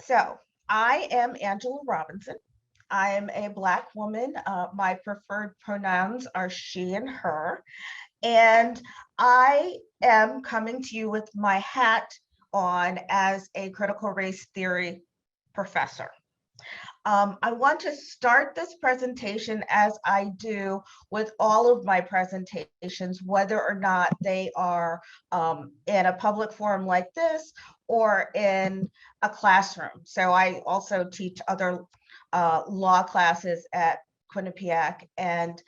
So I am Angela Robinson. I am a Black woman. My preferred pronouns are she and her. And I am coming to you with my hat on as a critical race theory professor. I want to start this presentation as I do with all of my presentations, whether or not they are in a public forum like this or in a classroom. So I also teach other law classes at Quinnipiac, and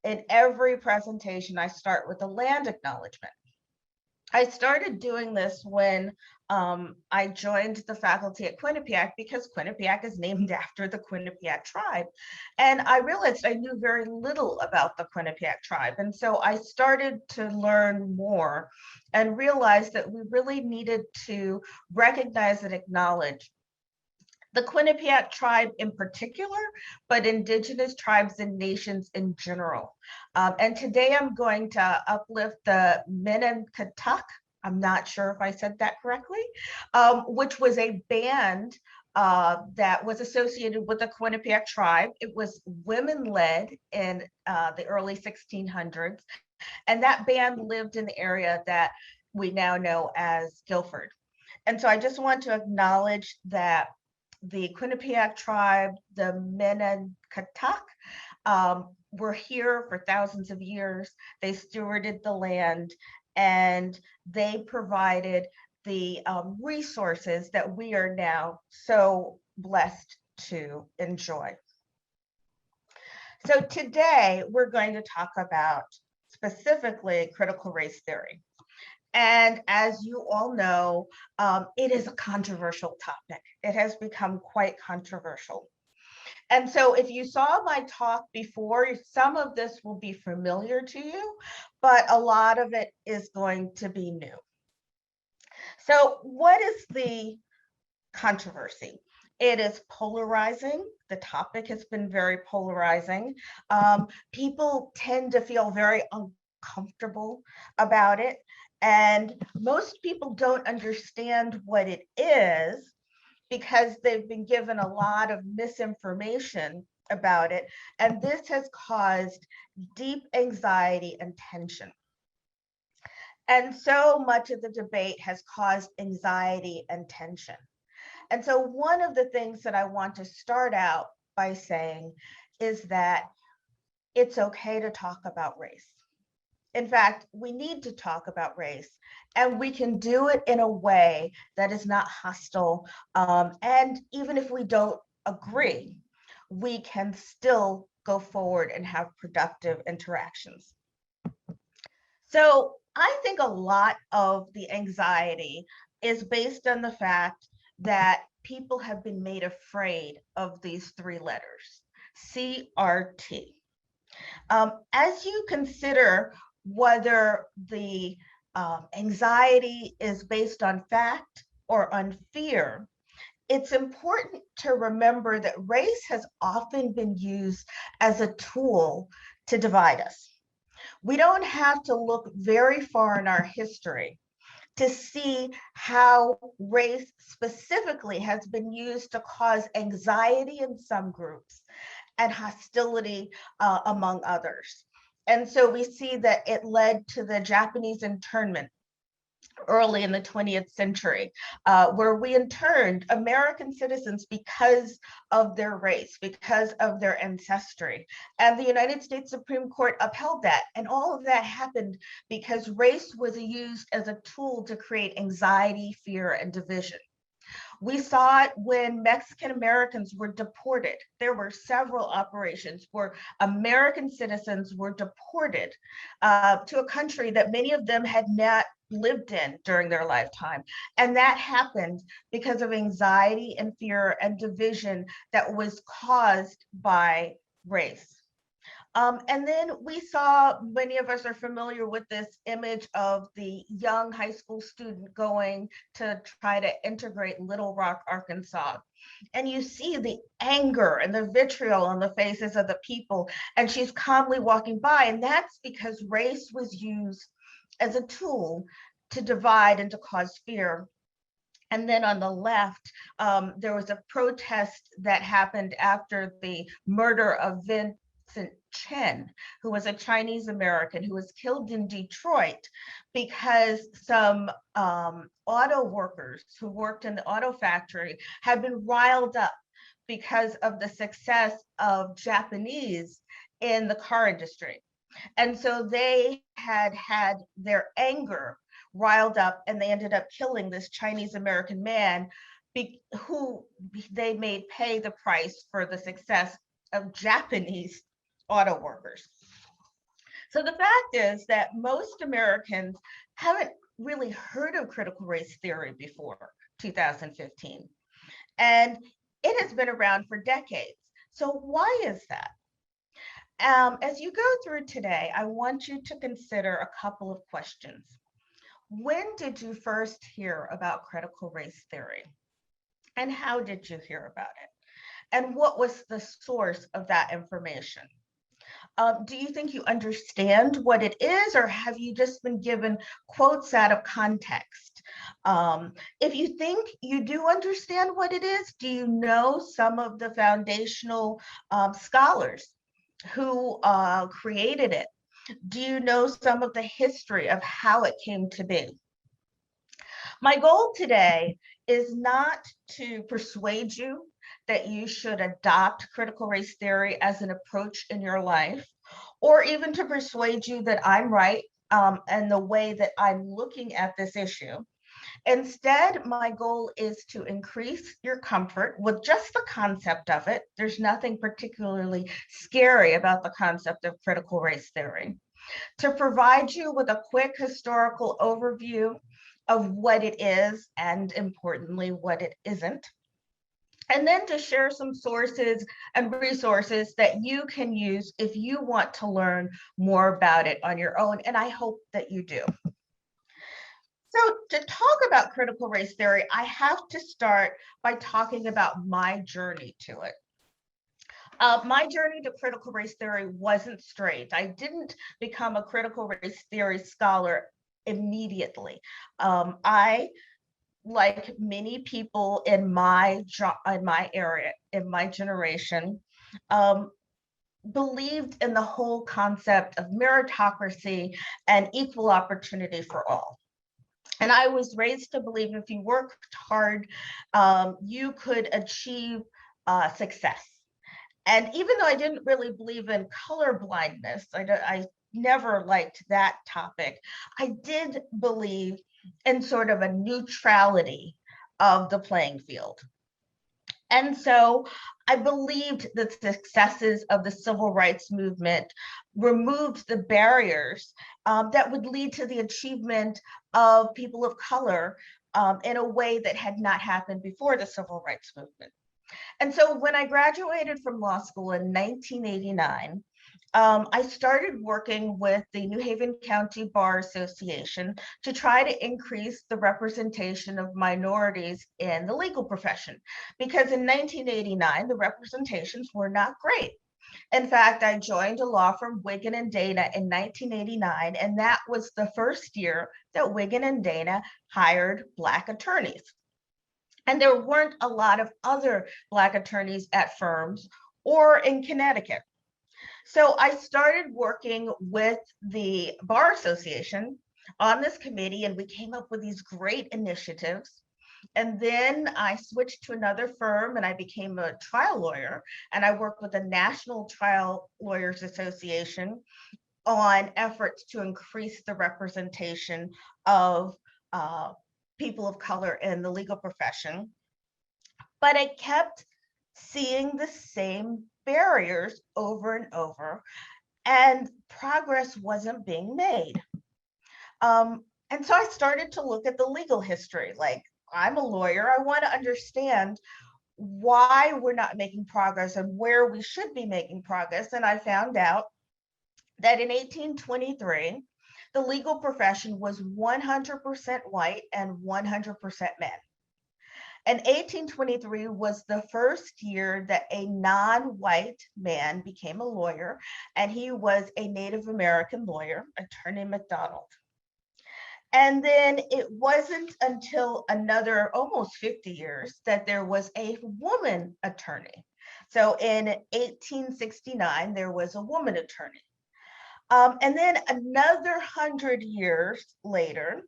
in every presentation, I start with a land acknowledgement. I started doing this when I joined the faculty at Quinnipiac because Quinnipiac is named after the Quinnipiac tribe. And I realized I knew very little about the Quinnipiac tribe. And so I started to learn more and realized that we really needed to recognize and acknowledge the Quinnipiac tribe in particular, but Indigenous tribes and nations in general. And today I'm going to uplift the Minnetonka. I'm not sure if I said that correctly, which was a band that was associated with the Quinnipiac tribe. It was women-led in the early 1600s, and that band lived in the area that we now know as Guilford. And so I just want to acknowledge that the Quinnipiac tribe, the Minnetonka, were here for thousands of years. They stewarded the land and they provided the resources that we are now so blessed to enjoy. So today we're going to talk about specifically critical race theory. And as you all know, it is a controversial topic. It has become quite controversial. And so if you saw my talk before, some of this will be familiar to you, but a lot of it is going to be new. So what is the controversy? It is polarizing. The topic has been very polarizing. People tend to feel very uncomfortable about it. And most people don't understand what it is because they've been given a lot of misinformation about it. And this has caused deep anxiety and tension. And so much of the debate has caused anxiety and tension. And so one of the things that I want to start out by saying is that it's okay to talk about race. In fact, we need to talk about race, and we can do it in a way that is not hostile. And even if we don't agree, we can still go forward and have productive interactions. So I think a lot of the anxiety is based on the fact that people have been made afraid of these three letters, CRT. As you consider whether the anxiety is based on fact or on fear, it's important to remember that race has often been used as a tool to divide us. We don't have to look very far in our history to see how race specifically has been used to cause anxiety in some groups and hostility among others. And so we see that it led to the Japanese internment early in the 20th century, where we interned American citizens because of their race, because of their ancestry. And the United States Supreme Court upheld that. And all of that happened because race was used as a tool to create anxiety, fear, and division. We saw it when Mexican Americans were deported. There were several operations where American citizens were deported to a country that many of them had not lived in during their lifetime. And that happened because of anxiety and fear and division that was caused by race. And then we saw, many of us are familiar with this image of the young high school student going to try to integrate Little Rock, Arkansas. And you see the anger and the vitriol on the faces of the people, and she's calmly walking by. And that's because race was used as a tool to divide and to cause fear. And then on the left, there was a protest that happened after the murder of Vincent Chen, who was a Chinese American who was killed in Detroit because some auto workers who worked in the auto factory had been riled up because of the success of Japanese in the car industry. And so they had their anger riled up, and they ended up killing this Chinese American man who they made pay the price for the success of Japanese auto workers. So the fact is that most Americans haven't really heard of critical race theory before 2015. And it has been around for decades. So why is that? As you go through today, I want you to consider a couple of questions. When did you first hear about critical race theory? And how did you hear about it? And what was the source of that information? Do you think you understand what it is, or have you just been given quotes out of context? If you think you do understand what it is, do you know some of the foundational scholars who created it? Do you know some of the history of how it came to be? My goal today is not to persuade you that you should adopt critical race theory as an approach in your life, or even to persuade you that I'm right and the way that I'm looking at this issue. Instead, my goal is to increase your comfort with just the concept of it. There's nothing particularly scary about the concept of critical race theory. To provide you with a quick historical overview of what it is and, importantly, what it isn't. And then to share some sources and resources that you can use if you want to learn more about it on your own. And I hope that you do. So to talk about critical race theory, I have to start by talking about my journey to it. My journey to critical race theory wasn't straight. I didn't become a critical race theory scholar immediately. I, like many people in my area, in my generation, believed in the whole concept of meritocracy and equal opportunity for all. And I was raised to believe if you worked hard, you could achieve success. And even though I didn't really believe in color blindness, I never liked that topic, I did believe in sort of a neutrality of the playing field. And so I believed the successes of the civil rights movement removed the barriers that would lead to the achievement of people of color in a way that had not happened before the civil rights movement. And so when I graduated from law school in 1989, I started working with the New Haven County Bar Association to try to increase the representation of minorities in the legal profession. Because in 1989, the representations were not great. In fact, I joined a law firm, Wiggin and Dana, in 1989, and that was the first year that Wiggin and Dana hired Black attorneys. And there weren't a lot of other Black attorneys at firms or in Connecticut. So I started working with the Bar Association on this committee, and we came up with these great initiatives. And then I switched to another firm and I became a trial lawyer, and I worked with the National Trial Lawyers Association on efforts to increase the representation of people of color in the legal profession. But I kept seeing the same barriers over and over, and progress wasn't being made. And so I started to look at the legal history. Like, I'm a lawyer, I want to understand why we're not making progress and where we should be making progress. And I found out that in 1823, the legal profession was 100% white and 100% men. And 1823 was the first year that a non-white man became a lawyer, and he was a Native American lawyer, Attorney McDonald. And then it wasn't until another almost 50 years that there was a woman attorney. So in 1869, there was a woman attorney. And then another 100 years later,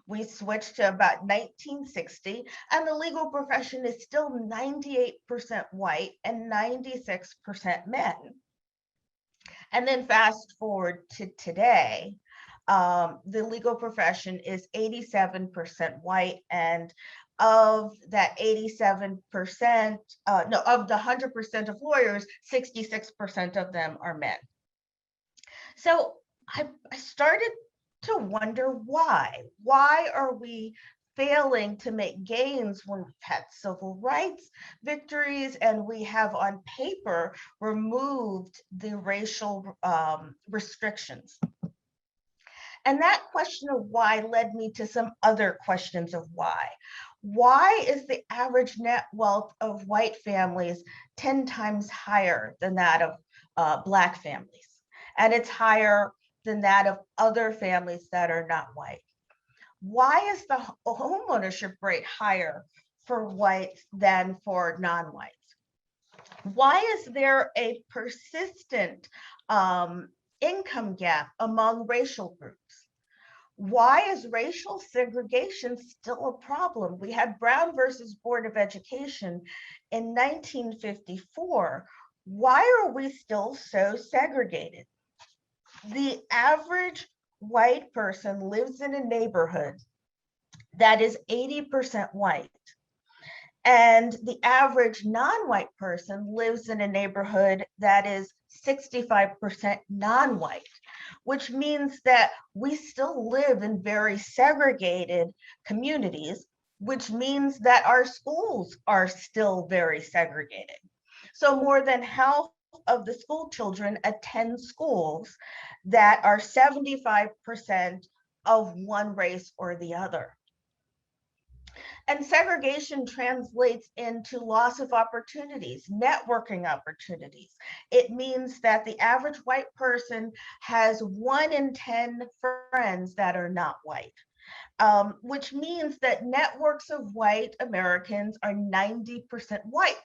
we switched to about 1960, and the legal profession is still 98% white and 96% men. And then fast forward to today, the legal profession is 87% white, and of that 87%, no, of the 100% of lawyers, 66% of them are men. So I started to wonder why. Why are we failing to make gains when we've had civil rights victories and we have on paper removed the racial restrictions? And that question of why led me to some other questions of why. Why is the average net wealth of white families 10 times higher than that of Black families? And it's higher than that of other families that are not white. Why is the home ownership rate higher for whites than for non-whites? Why is there a persistent income gap among racial groups? Why is racial segregation still a problem? We had Brown versus Board of Education in 1954. Why are we still so segregated? The average white person lives in a neighborhood that is 80% white, and the average non-white person lives in a neighborhood that is 65% non-white, which means that we still live in very segregated communities, which means that our schools are still very segregated. So more than half of the school children attend schools that are 75% of one race or the other. And segregation translates into loss of opportunities, networking opportunities. It means that the average white person has 1 in 10 friends that are not white, which means that networks of white Americans are 90% white.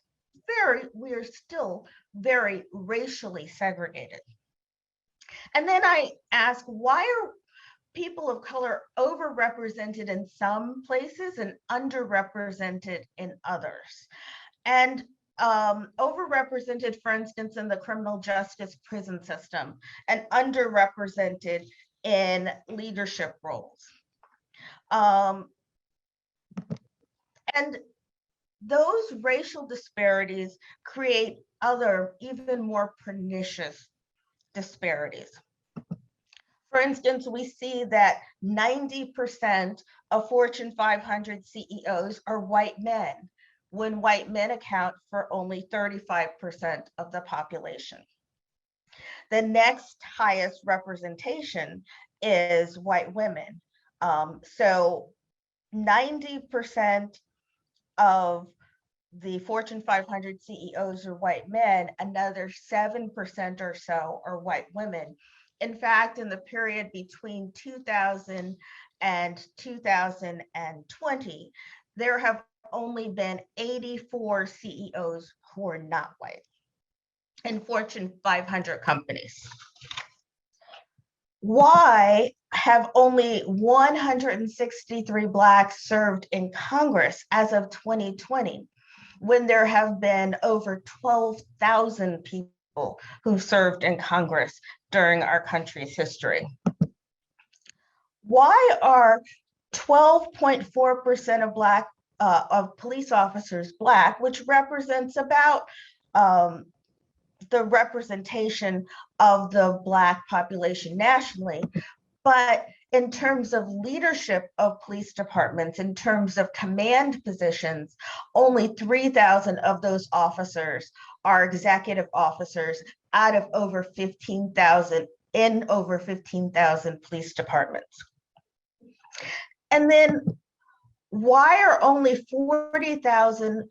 We are still very racially segregated. And then I ask, why are people of color overrepresented in some places and underrepresented in others? And overrepresented, for instance, in the criminal justice prison system, and underrepresented in leadership roles. And those racial disparities create other, even more pernicious disparities. For instance, we see that 90% of Fortune 500 CEOs are white men, when white men account for only 35% of the population. The next highest representation is white women. So 90% of the Fortune 500 CEOs are white men, another 7% or so are white women. In fact, in the period between 2000 and 2020, there have only been 84 CEOs who are not white in Fortune 500 companies. Why have only 163 Blacks served in Congress as of 2020, when there have been over 12,000 people who served in Congress during our country's history? Why are 12.4% of police officers Black, which represents about the representation of the Black population nationally, but in terms of leadership of police departments, in terms of command positions, only 3,000 of those officers are executive officers out of over 15,000 in over 15,000 police departments? And then why are only 40,000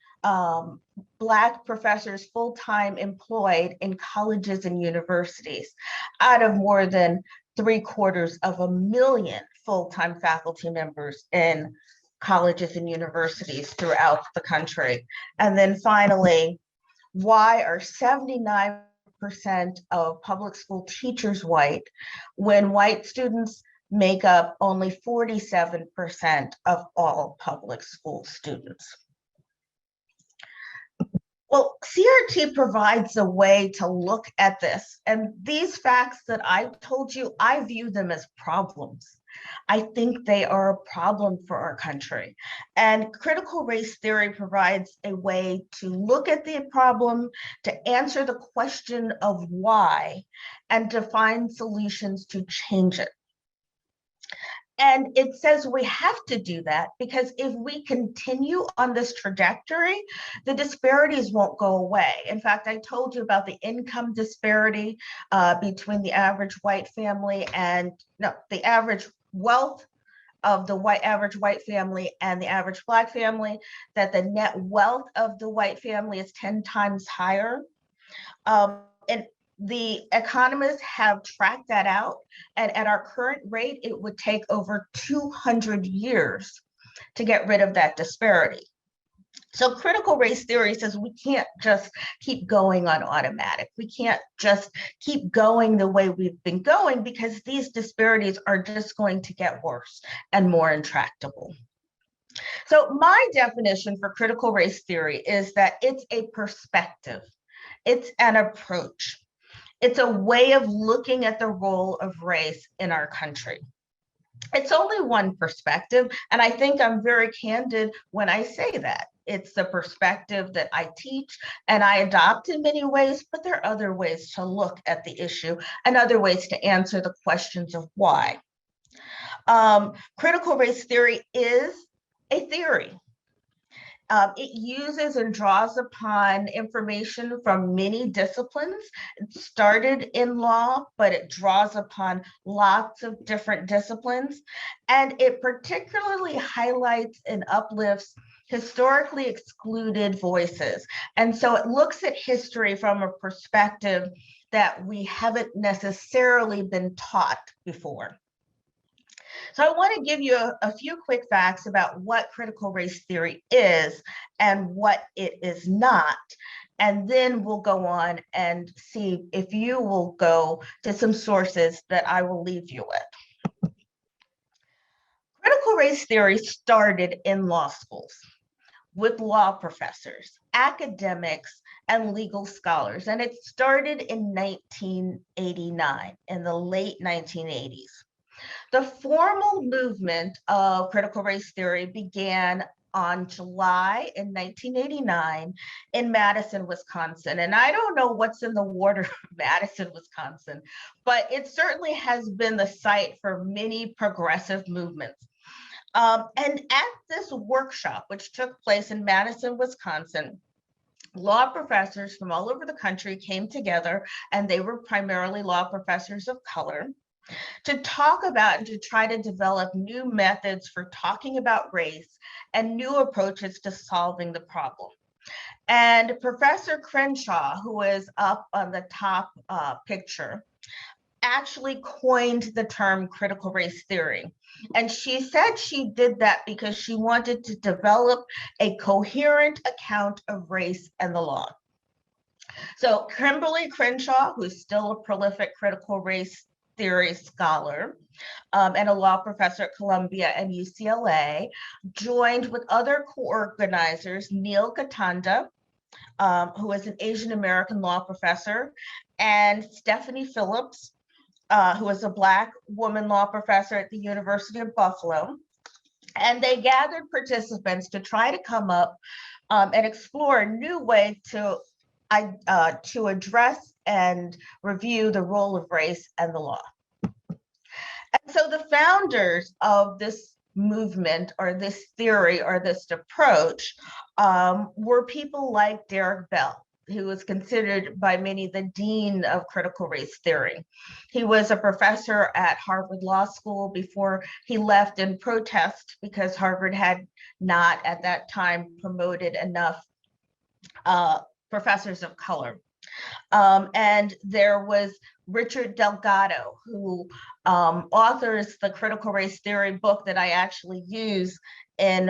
Black professors full-time employed in colleges and universities out of more than 750,000 full-time faculty members in colleges and universities throughout the country? And then finally, why are 79% of public school teachers white when white students make up only 47% of all public school students? Well, CRT provides a way to look at this. And these facts that I told you, I view them as problems. I think they are a problem for our country. And critical race theory provides a way to look at the problem, to answer the question of why, and to find solutions to change it. And it says we have to do that because if we continue on this trajectory, the disparities won't go away. In fact, I told you about the income disparity between the average white family and the average wealth of the average white family and the average Black family, that the net wealth of the white family is 10 times higher. And the economists have tracked that out, and at our current rate, it would take over 200 years to get rid of that disparity. So critical race theory says we can't just keep going on automatic. We can't just keep going the way we've been going because these disparities are just going to get worse and more intractable. So my definition for critical race theory is that it's a perspective. It's an approach. It's a way of looking at the role of race in our country. It's only one perspective, and I think I'm very candid when I say that. It's the perspective that I teach and I adopt in many ways, but there are other ways to look at the issue and other ways to answer the questions of why. Critical race theory is a theory. It uses and draws upon information from many disciplines. It started in law, but it draws upon lots of different disciplines. And it particularly highlights and uplifts historically excluded voices. And so it looks at history from a perspective that we haven't necessarily been taught before. So I want to give you a few quick facts about what critical race theory is and what it is not. And then we'll go on and see if you will go to some sources that I will leave you with. Critical race theory started in law schools with law professors, academics, and legal scholars. And it started in 1989, in the late 1980s. The formal movement of critical race theory began on July in 1989 in Madison, Wisconsin. And I don't know what's in the water of Madison, Wisconsin, but it certainly has been the site for many progressive movements. And at this workshop, which took place in Madison, Wisconsin, law professors from all over the country came together, and they were primarily law professors of color, to talk about and to try to develop new methods for talking about race and new approaches to solving the problem. And Professor Crenshaw, who is up on the top picture, actually coined the term critical race theory. And she said she did that because she wanted to develop a coherent account of race and the law. So Kimberly Crenshaw, who's still a prolific critical race theory scholar and a law professor at Columbia and UCLA, joined with other co-organizers, Neil Gatanda, who is an Asian American law professor, and Stephanie Phillips, who is a Black woman law professor at the University of Buffalo. And they gathered participants to try to come up and explore a new way to address and review the role of race and the law. And so the founders of this movement or this theory or this approach were people like Derek Bell, who was considered by many the dean of critical race theory. He was a professor at Harvard Law School before he left in protest because Harvard had not at that time promoted enough professors of color. And there was Richard Delgado, who authors the critical race theory book that I actually use in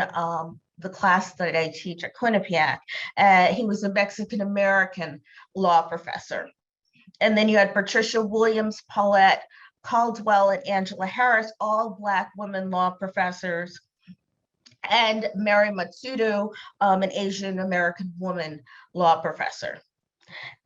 the class that I teach at Quinnipiac. He was a Mexican American law professor. And then you had Patricia Williams, Paulette Caldwell, and Angela Harris, all Black women law professors, and Mary Matsudo, an Asian American woman law professor.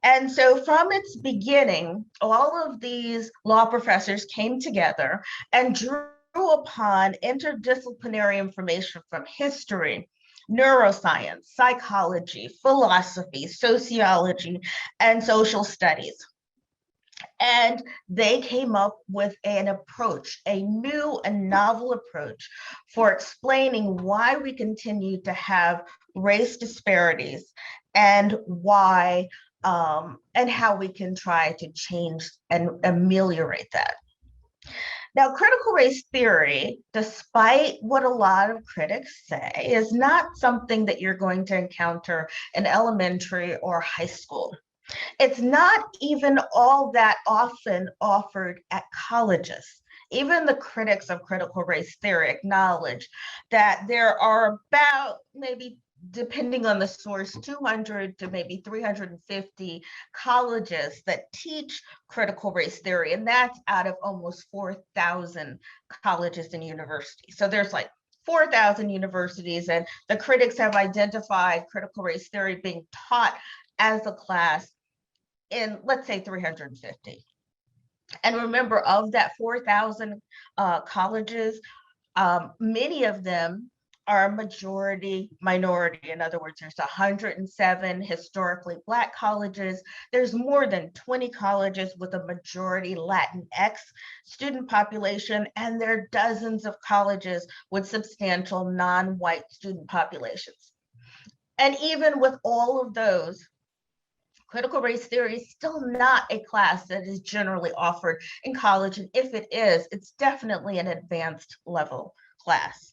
And so from its beginning, all of these law professors came together and drew upon interdisciplinary information from history, neuroscience, psychology, philosophy, sociology, and social studies. And they came up with an approach, a new and novel approach for explaining why we continue to have race disparities and why and how we can try to change and ameliorate that. Now, critical race theory, despite what a lot of critics say, is not something that you're going to encounter in elementary or high school. It's not even all that often offered at colleges. Even the critics of critical race theory acknowledge that there are about, maybe depending on the source, 200 to maybe 350 colleges that teach critical race theory, and that's out of almost 4,000 colleges and universities. So there's like 4,000 universities, and the critics have identified critical race theory being taught as a class in, let's say, 350. And remember, of that 4,000 colleges, many of them are majority minority. In other words, there's 107 historically Black colleges. There's more than 20 colleges with a majority Latinx student population, and there are dozens of colleges with substantial non-white student populations. And even with all of those, critical race theory is still not a class that is generally offered in college. And if it is, it's definitely an advanced level class.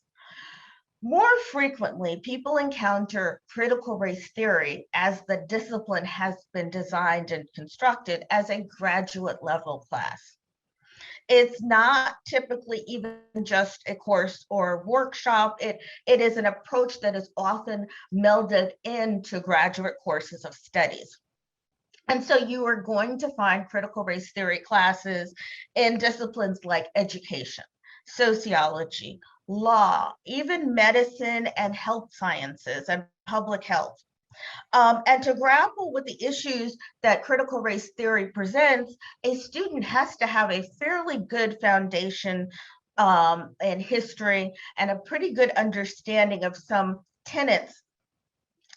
More frequently, people encounter critical race theory as the discipline has been designed and constructed as a graduate level class. It's not typically even just a course or workshop. It is an approach that is often melded into graduate courses of studies. And so you are going to find critical race theory classes in disciplines like education, sociology, law, even medicine and health sciences and public health. And to grapple with the issues that critical race theory presents, a student has to have a fairly good foundation in history and a pretty good understanding of some tenets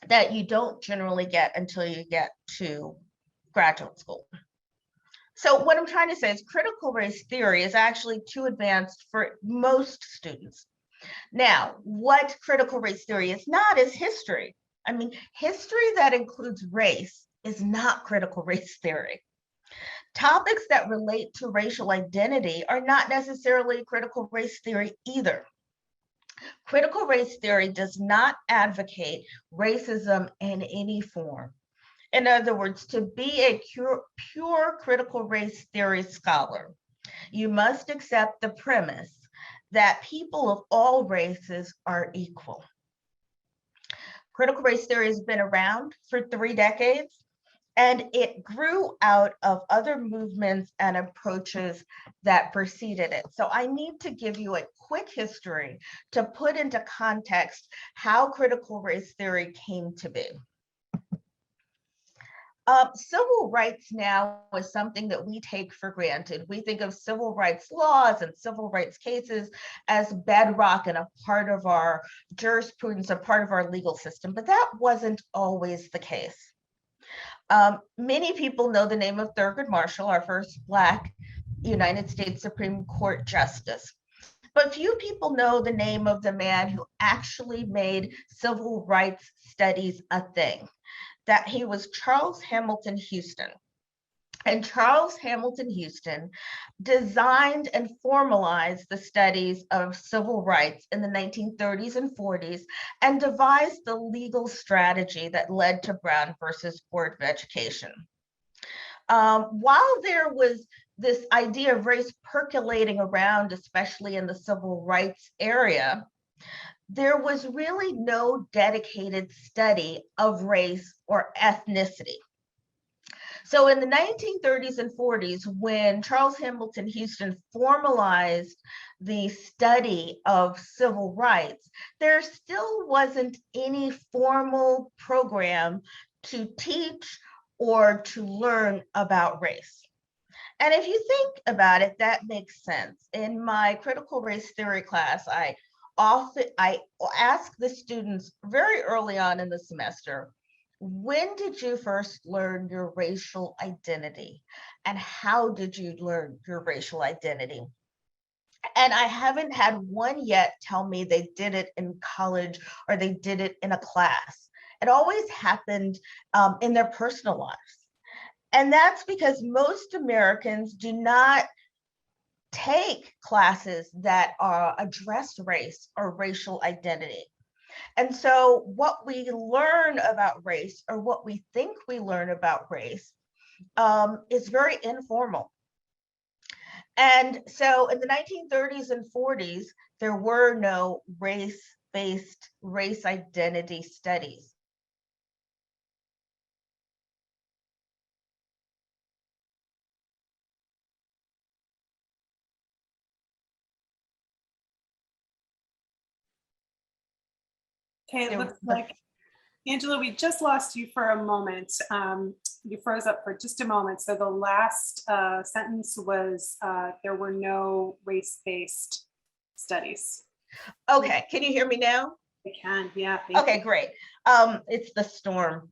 that you don't generally get until you get to graduate school. So what I'm trying to say is critical race theory is actually too advanced for most students. Now, what critical race theory is not is history. I mean, history that includes race is not critical race theory. Topics that relate to racial identity are not necessarily critical race theory either. Critical race theory does not advocate racism in any form. In other words, to be a pure critical race theory scholar, you must accept the premise that people of all races are equal. Critical race theory has been around for 3 decades, and it grew out of other movements and approaches that preceded it. So I need to give you a quick history to put into context how critical race theory came to be. Civil rights now is something that we take for granted. We think of civil rights laws and civil rights cases as bedrock and a part of our jurisprudence, a part of our legal system, but that wasn't always the case. Many people know the name of Thurgood Marshall, our first Black United States Supreme Court Justice. But few people know the name of the man who actually made civil rights studies a thing. That he was Charles Hamilton Houston. And Charles Hamilton Houston designed and formalized the studies of civil rights in the 1930s and 40s and devised the legal strategy that led to Brown versus Board of Education. While there was this idea of race percolating around, especially in the civil rights area, there was really no dedicated study of race or ethnicity. So in the 1930s and 40s, when Charles Hamilton Houston formalized the study of civil rights, there still wasn't any formal program to teach or to learn about race. And if you think about it, that makes sense. In my critical race theory class, I ask the students very early on in the semester, when did you first learn your racial identity? And how did you learn your racial identity? And I haven't had one yet tell me they did it in college or they did it in a class. It always happened in their personal lives. And that's because most Americans do not take classes that address race or racial identity. And so what we learn about race, or what we think we learn about race, is very informal. And so in the 1930s and 40s, there were no race-based race identity studies. Okay, it looks like, Angela, we just lost you for a moment. You froze up for just a moment. So the last sentence was, there were no race-based studies. Okay, can you hear me now? I can, yeah. Okay, great. It's the storm.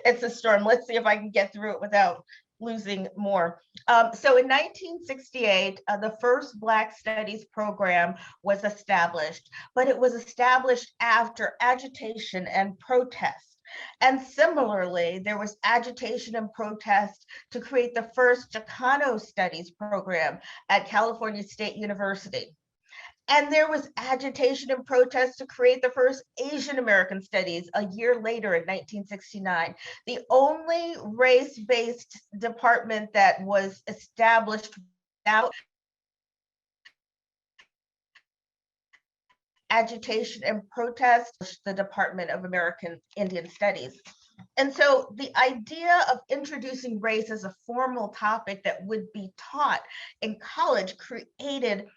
It's a storm. Let's see if I can get through it without losing more. So in 1968, the first Black Studies program was established, but it was established after agitation and protest. And similarly, there was agitation and protest to create the first Chicano Studies program at California State University. And there was agitation and protest to create the first Asian American Studies a year later in 1969. The only race-based department that was established without agitation and protest was the Department of American Indian Studies. And so the idea of introducing race as a formal topic that would be taught in college created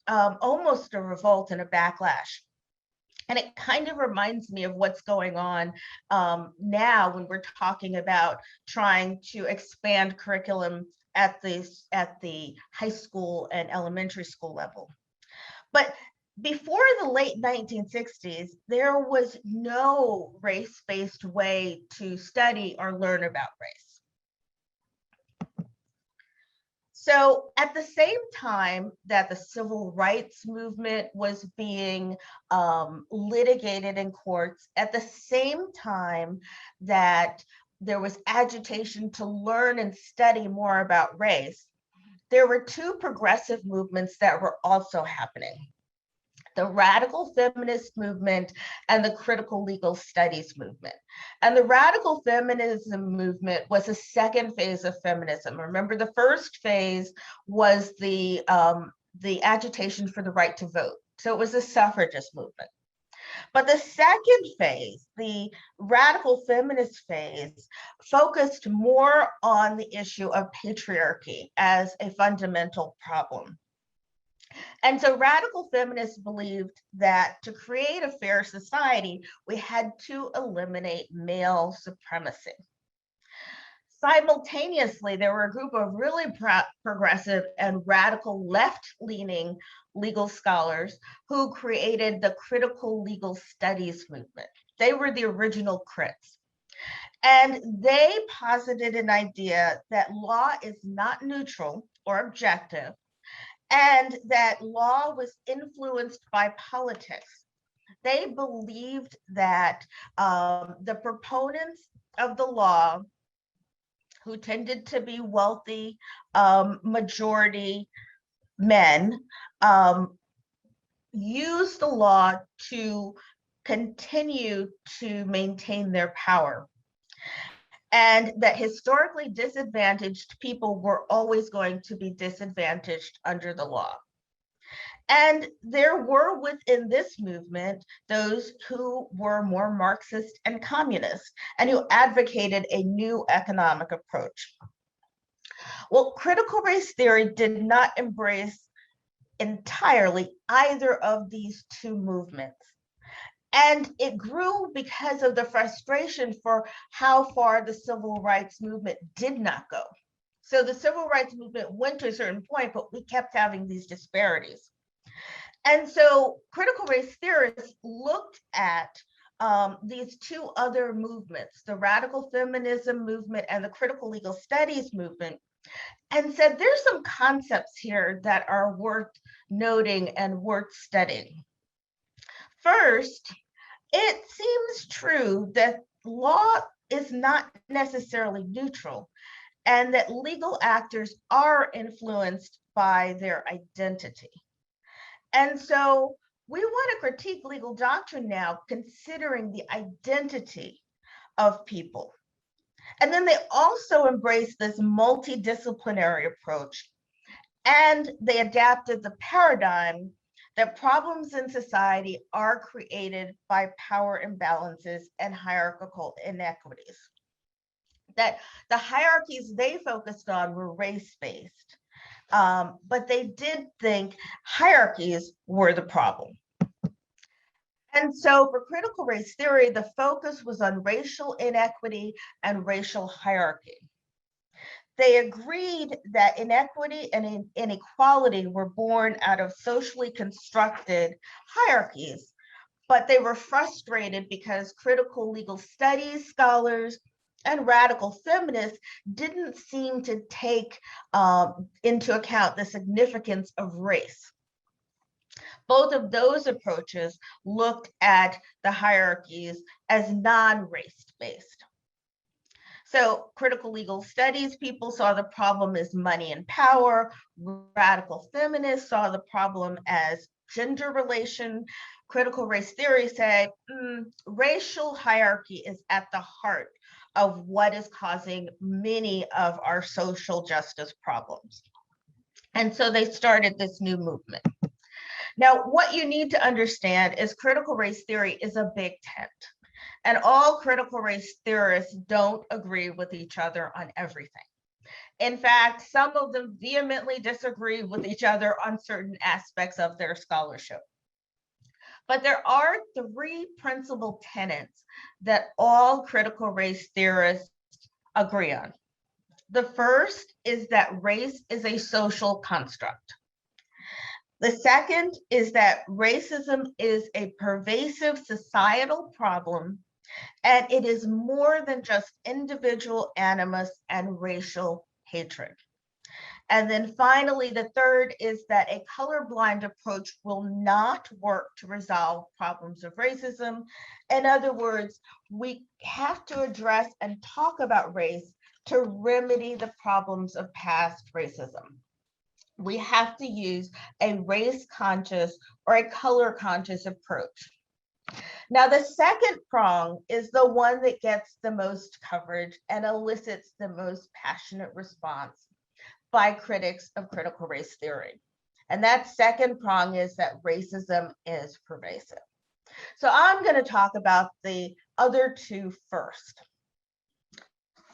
almost a revolt and a backlash. And it kind of reminds me of what's going on now when we're talking about trying to expand curriculum at the high school and elementary school level. But before the late 1960s, there was no race-based way to study or learn about race. So at the same time that the civil rights movement was being litigated in courts, at the same time that there was agitation to learn and study more about race, there were two progressive movements that were also happening: the radical feminist movement and the critical legal studies movement. And the radical feminism movement was a second phase of feminism. Remember, the first phase was the agitation for the right to vote. So it was a suffragist movement. But the second phase, the radical feminist phase, focused more on the issue of patriarchy as a fundamental problem. And so radical feminists believed that to create a fair society, we had to eliminate male supremacy. Simultaneously, there were a group of really progressive and radical left-leaning legal scholars who created the critical legal studies movement. They were the original crits. And they posited an idea that law is not neutral or objective, and that law was influenced by politics. They believed that the proponents of the law, who tended to be wealthy majority men, used the law to continue to maintain their power. and that historically disadvantaged people were always going to be disadvantaged under the law. And there were within this movement those who were more Marxist and communist and who advocated a new economic approach. Well, critical race theory did not embrace entirely either of these two movements. And it grew because of the frustration for how far the civil rights movement did not go. So the civil rights movement went to a certain point, but we kept having these disparities. And so critical race theorists looked at these two other movements, the radical feminism movement and the critical legal studies movement, and said there's some concepts here that are worth noting and worth studying. First, it seems true that law is not necessarily neutral and that legal actors are influenced by their identity. And so we want to critique legal doctrine now, considering the identity of people. And then they also embraced this multidisciplinary approach, and they adapted the paradigm that problems in society are created by power imbalances and hierarchical inequities. That the hierarchies they focused on were race-based, but they did think hierarchies were the problem. And so for critical race theory, the focus was on racial inequity and racial hierarchy. They agreed that inequity and inequality were born out of socially constructed hierarchies, but they were frustrated because critical legal studies scholars and radical feminists didn't seem to take into account the significance of race. Both of those approaches looked at the hierarchies as non-race based. So critical legal studies people saw the problem as money and power. Radical feminists saw the problem as gender relation. Critical race theory said racial hierarchy is at the heart of what is causing many of our social justice problems. And so they started this new movement. Now, what you need to understand is critical race theory is a big tent. And all critical race theorists don't agree with each other on everything. In fact, some of them vehemently disagree with each other on certain aspects of their scholarship. But there are three principal tenets that all critical race theorists agree on. The first is that race is a social construct. The second is that racism is a pervasive societal problem, and it is more than just individual animus and racial hatred. And then finally, the third is that a colorblind approach will not work to resolve problems of racism. In other words, we have to address and talk about race to remedy the problems of past racism. We have to use a race conscious or a color conscious approach. Now, the second prong is the one that gets the most coverage and elicits the most passionate response by critics of critical race theory. And that second prong is that racism is pervasive. So I'm going to talk about the other two first.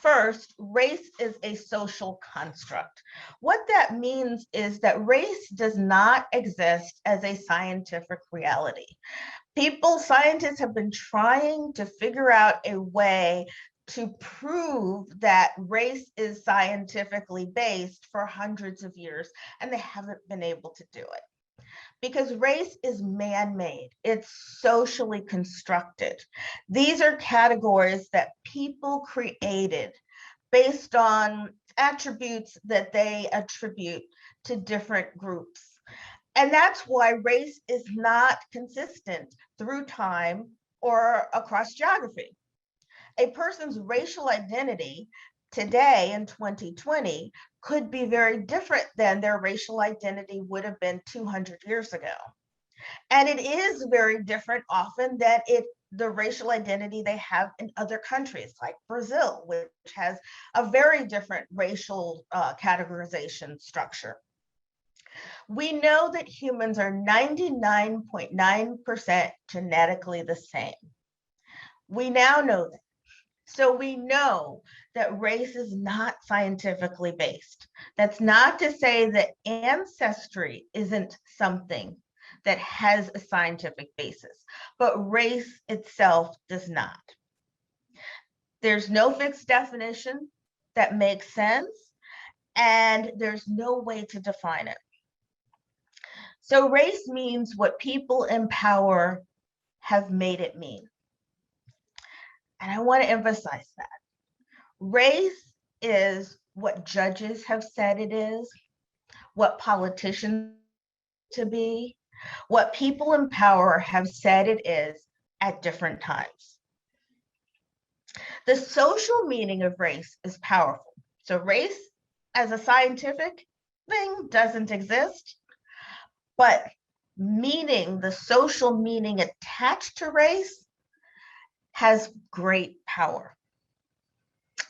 First, race is a social construct. What that means is that race does not exist as a scientific reality. Scientists have been trying to figure out a way to prove that race is scientifically based for hundreds of years, and they haven't been able to do it. Because race is man-made, it's socially constructed. These are categories that people created based on attributes that they attribute to different groups. And that's why race is not consistent through time or across geography. A person's racial identity today in 2020 could be very different than their racial identity would have been 200 years ago. And it is very different often than it the racial identity they have in other countries, like Brazil, which has a very different racial categorization structure. We know that humans are 99.9% genetically the same. We now know that. So we know that race is not scientifically based. That's not to say that ancestry isn't something that has a scientific basis, but race itself does not. There's no fixed definition that makes sense, and there's no way to define it. So race means what people in power have made it mean. And I want to emphasize that. Race is what judges have said it is, what politicians to be, what people in power have said it is at different times. The social meaning of race is powerful. So race as a scientific thing doesn't exist, but meaning, the social meaning attached to race has great power.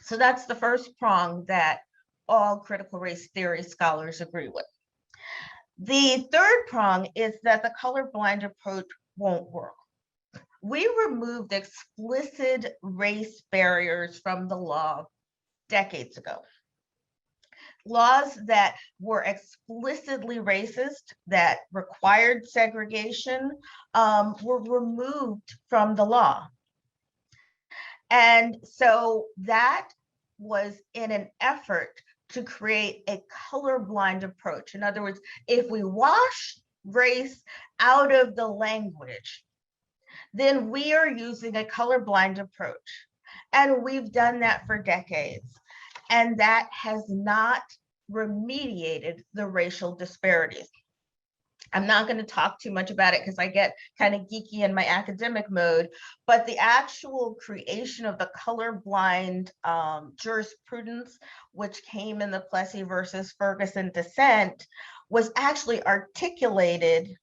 So that's the first prong that all critical race theory scholars agree with. The third prong is that the colorblind approach won't work. We removed explicit race barriers from the law decades ago. Laws that were explicitly racist, that required segregation, were removed from the law. And so that was in an effort to create a colorblind approach. In other words, if we wash race out of the language, then we are using a colorblind approach. And we've done that for decades. And that has not remediated the racial disparities. I'm not going to talk too much about it because I get kind of geeky in my academic mode, but the actual creation of the colorblind jurisprudence, which came in the Plessy versus Ferguson dissent, was actually articulated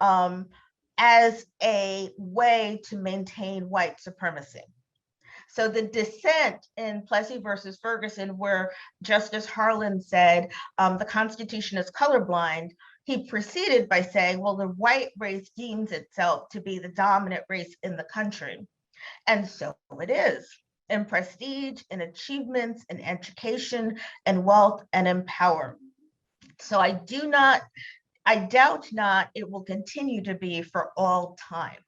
as a way to maintain white supremacy. So the dissent in Plessy versus Ferguson, where Justice Harlan said the Constitution is colorblind, he proceeded by saying, well, the white race deems itself to be the dominant race in the country. And so it is, in prestige, in achievements, in education, and wealth, and in power. So I doubt not it will continue to be for all time.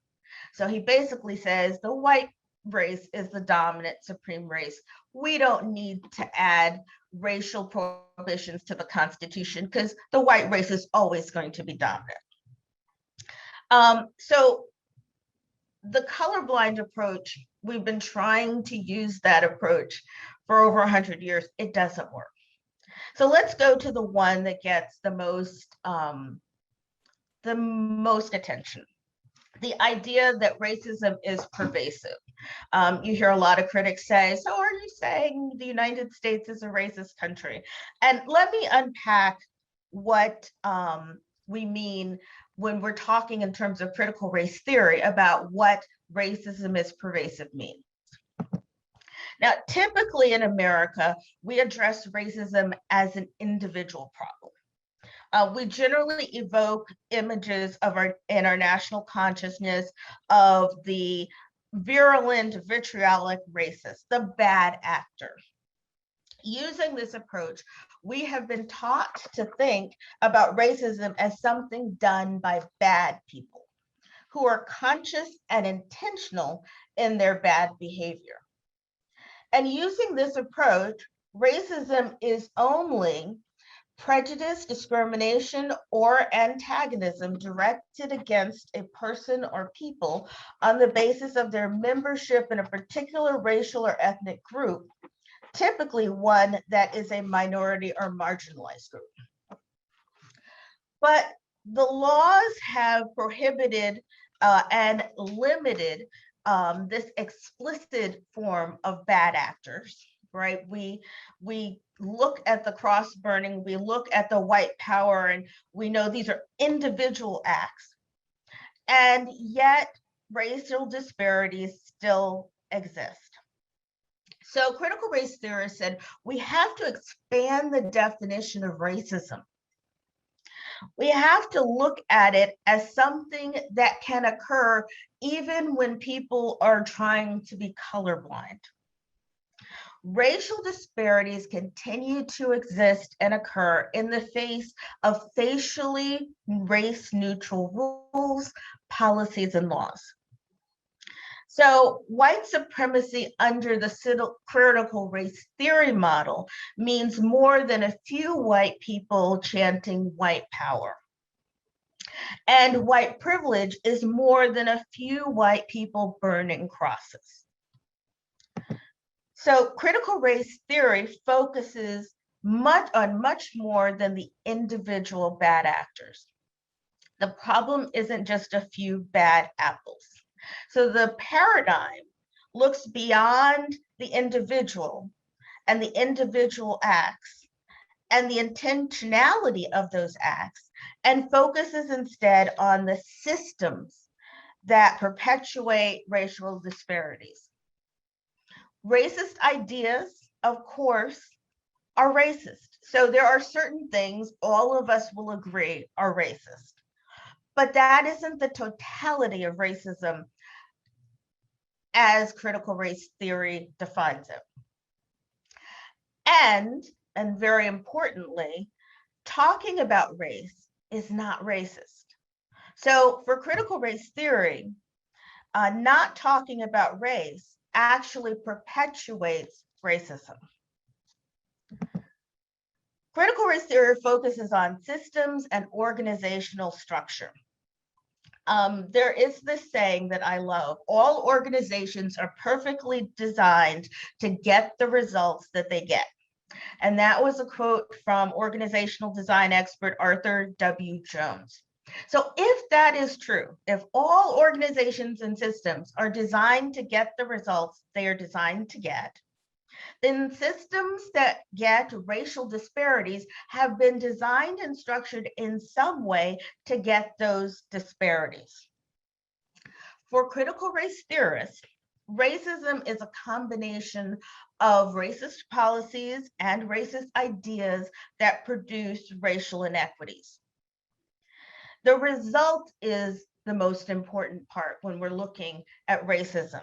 So he basically says the white race is the dominant supreme race. We don't need to add racial prohibitions to the Constitution because the white race is always going to be dominant. So the colorblind approach, we've been trying to use that approach for over 100 years. It doesn't work. So let's go to the one that gets the most attention. The idea that racism is pervasive. You hear a lot of critics say, so are you saying the United States is a racist country? And let me unpack what we mean when we're talking in terms of critical race theory about what racism is pervasive means. Now, typically in America, we address racism as an individual problem. We generally evoke images of in our national consciousness of the virulent, vitriolic racist, the bad actor. Using this approach, we have been taught to think about racism as something done by bad people who are conscious and intentional in their bad behavior. And using this approach, racism is only prejudice, discrimination, or antagonism directed against a person or people on the basis of their membership in a particular racial or ethnic group, typically one that is a minority or marginalized group. But the laws have prohibited and limited this explicit form of bad actors, right? We look at the cross burning, we look at the white power, and we know these are individual acts. And yet racial disparities still exist. So critical race theorists said we have to expand the definition of racism. We have to look at it as something that can occur even when people are trying to be colorblind. Racial disparities continue to exist and occur in the face of facially race-neutral rules, policies, and laws. So white supremacy under the critical race theory model means more than a few white people chanting white power. And white privilege is more than a few white people burning crosses. So critical race theory focuses on much more than the individual bad actors. The problem isn't just a few bad apples. So the paradigm looks beyond the individual and the individual acts and the intentionality of those acts and focuses instead on the systems that perpetuate racial disparities. Racist ideas, of course, are racist. So there are certain things all of us will agree are racist. But that isn't the totality of racism as critical race theory defines it. And very importantly, talking about race is not racist. So for critical race theory, not talking about race actually perpetuates racism. Critical race theory focuses on systems and organizational structure. There is this saying that I love: all organizations are perfectly designed to get the results that they get. And that was a quote from organizational design expert Arthur W. Jones. So if that is true, if all organizations and systems are designed to get the results they are designed to get, then systems that get racial disparities have been designed and structured in some way to get those disparities. For critical race theorists, racism is a combination of racist policies and racist ideas that produce racial inequities. The result is the most important part when we're looking at racism,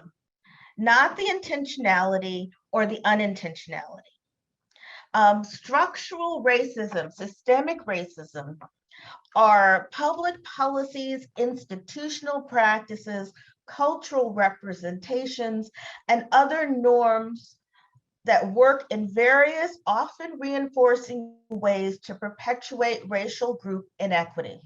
not the intentionality or the unintentionality. Structural racism, systemic racism, are public policies, institutional practices, cultural representations, and other norms that work in various, often reinforcing ways to perpetuate racial group inequity.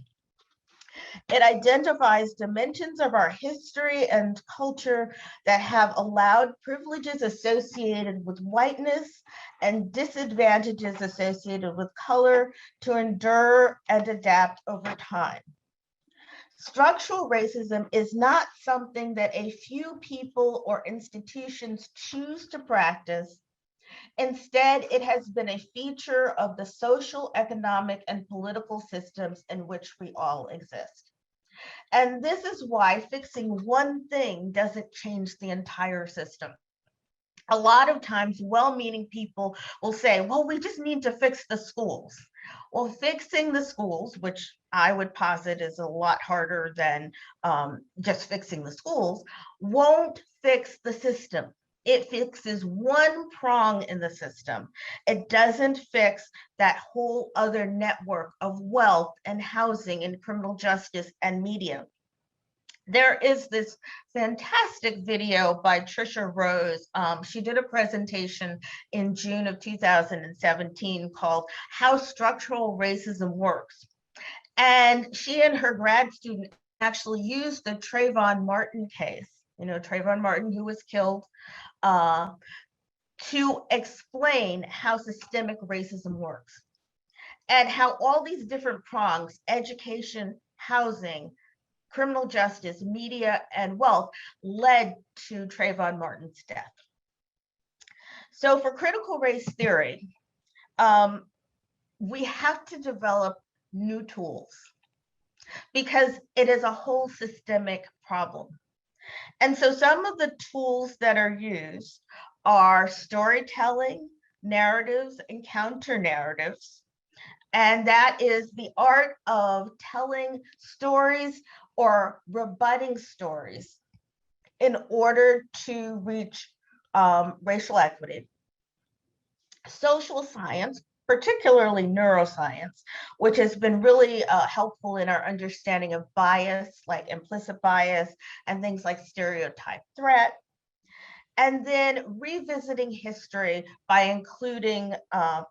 It identifies dimensions of our history and culture that have allowed privileges associated with whiteness and disadvantages associated with color to endure and adapt over time. Structural racism is not something that a few people or institutions choose to practice. Instead, it has been a feature of the social, economic, and political systems in which we all exist. And this is why fixing one thing doesn't change the entire system. A lot of times, well-meaning people will say, well, we just need to fix the schools. Well, fixing the schools, which I would posit is a lot harder than just fixing the schools, won't fix the system. It fixes one prong in the system. It doesn't fix that whole other network of wealth and housing and criminal justice and media. There is this fantastic video by Trisha Rose. She did a presentation in June of 2017 called How Structural Racism Works. And she and her grad student actually used the Trayvon Martin case, Trayvon Martin, who was killed, to explain how systemic racism works and how all these different prongs, education, housing, criminal justice, media, and wealth, led to Trayvon Martin's death. So for critical race theory, we have to develop new tools because it is a whole systemic problem. And so some of the tools that are used are storytelling, narratives, and counter narratives. And that is the art of telling stories or rebutting stories in order to reach racial equity. Social science, particularly neuroscience, which has been really helpful in our understanding of bias, like implicit bias, and things like stereotype threat. And then revisiting history by including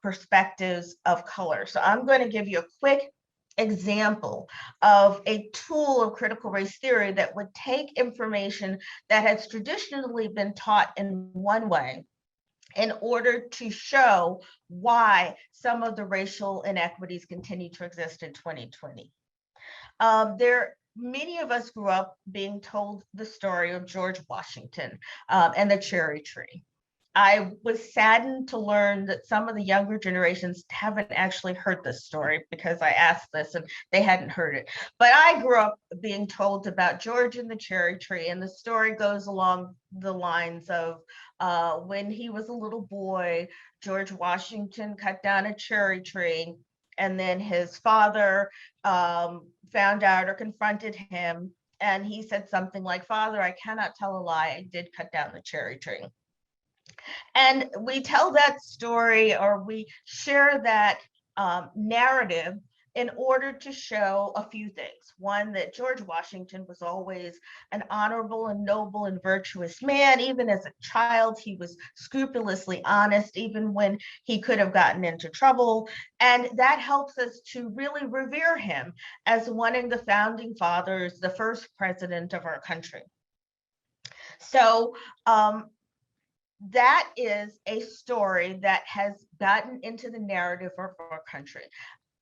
perspectives of color. So I'm going to give you a quick example of a tool of critical race theory that would take information that has traditionally been taught in one way in order to show why some of the racial inequities continue to exist in 2020. Many of us grew up being told the story of George Washington and the cherry tree. I was saddened to learn that some of the younger generations haven't actually heard this story because I asked this and they hadn't heard it. But I grew up being told about George and the cherry tree, and the story goes along the lines of when he was a little boy, George Washington cut down a cherry tree, and then his father found out or confronted him, and he said something like, "Father, I cannot tell a lie. I did cut down the cherry tree." And we tell that story, or we share that narrative in order to show a few things. One, that George Washington was always an honorable and noble and virtuous man. Even as a child, he was scrupulously honest, even when he could have gotten into trouble. And that helps us to really revere him as one of the founding fathers, the first president of our country. So that is a story that has gotten into the narrative of our country.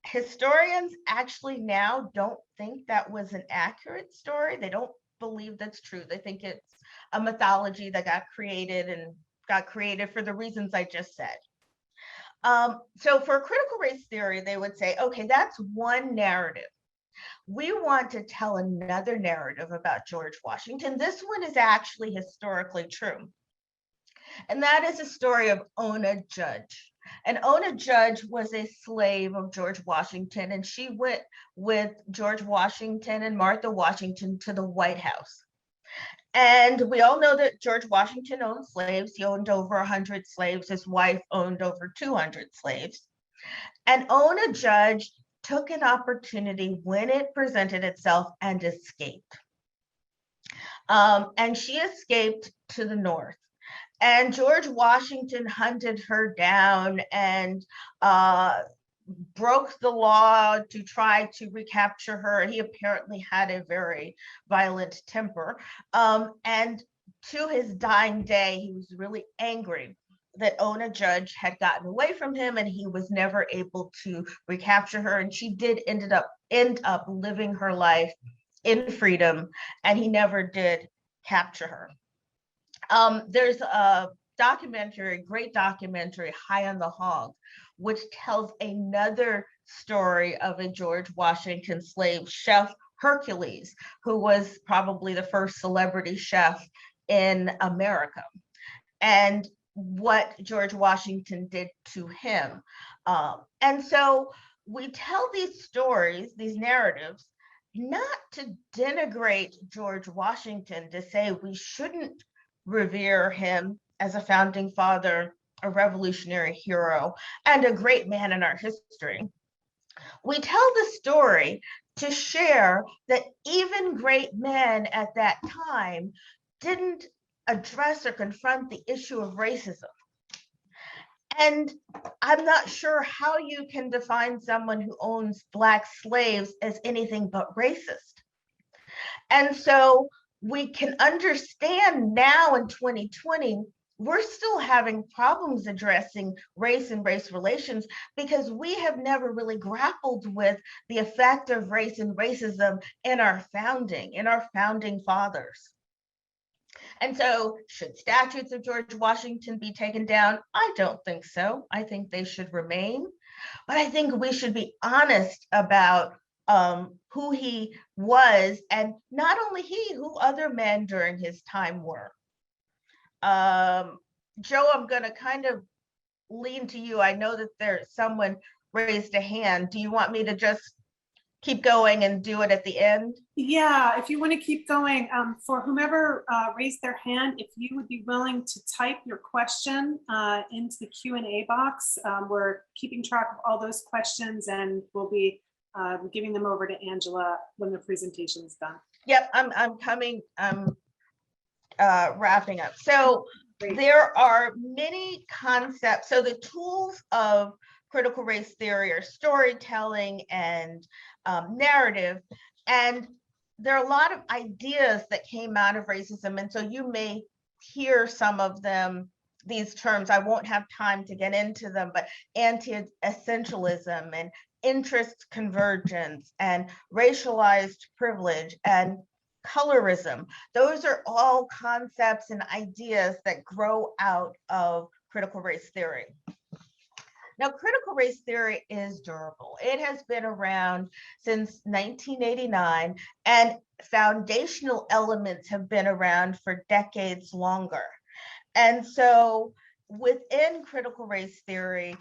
Historians actually now don't think that was an accurate story. They don't believe that's true. They think it's a mythology that got created for the reasons I just said. So for critical race theory, they would say, okay, that's one narrative. We want to tell another narrative about George Washington. This one is actually historically true. And that is the story of Ona Judge. And Ona Judge was a slave of George Washington, and she went with George Washington and Martha Washington to the White House. And we all know that George Washington owned slaves. He owned over 100 slaves. His wife owned over 200 slaves. And Ona Judge took an opportunity when it presented itself and escaped. And she escaped to the north. And George Washington hunted her down and broke the law to try to recapture her. He apparently had a very violent temper. And to his dying day, he was really angry that Ona Judge had gotten away from him and he was never able to recapture her. And she did end up living her life in freedom, and he never did capture her. There's a great documentary, High on the Hog, which tells another story of a George Washington slave, Chef Hercules, who was probably the first celebrity chef in America, and what George Washington did to him. And so we tell these stories, these narratives, not to denigrate George Washington, to say we shouldn't revere him as a founding father, a revolutionary hero, and a great man in our history. We tell the story to share that even great men at that time didn't address or confront the issue of racism. And I'm not sure how you can define someone who owns Black slaves as anything but racist. And so we can understand now in 2020, we're still having problems addressing race and race relations because we have never really grappled with the effect of race and racism in our founding fathers. And so, should statues of George Washington be taken down? I don't think so. I think they should remain. But I think we should be honest about who he was, and not only he, who other men during his time were. Joe, I'm going to kind of lean to you. I know that there's someone raised a hand. Do you want me to just keep going and do it at the end? Yeah, if you want to keep going, for whomever raised their hand, if you would be willing to type your question into the Q&A box, we're keeping track of all those questions and we'll be giving them over to Angela when the presentation is done. Yep, I'm coming. I'm wrapping up. So Great. there are many concepts. So the tools of critical race theory are storytelling and narrative. And there are a lot of ideas that came out of racism. And so you may hear some of them, these terms. I won't have time to get into them, but anti-essentialism and interest convergence and racialized privilege and colorism. Those are all concepts and ideas that grow out of critical race theory. Now, critical race theory is durable. It has been around since 1989, and foundational elements have been around for decades longer. And so within critical race theory,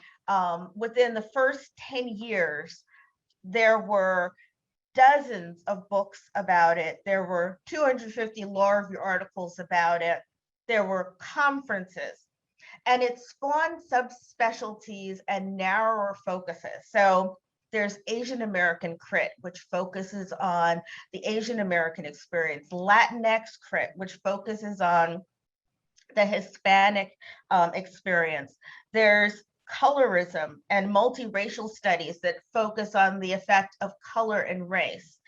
within the first 10 years, there were dozens of books about it. There were 250 law review articles about it. There were conferences, and it spawned subspecialties and narrower focuses. So there's Asian American crit, which focuses on the Asian American experience, Latinx crit, which focuses on the Hispanic experience. There's colorism and multiracial studies that focus on the effect of color and race.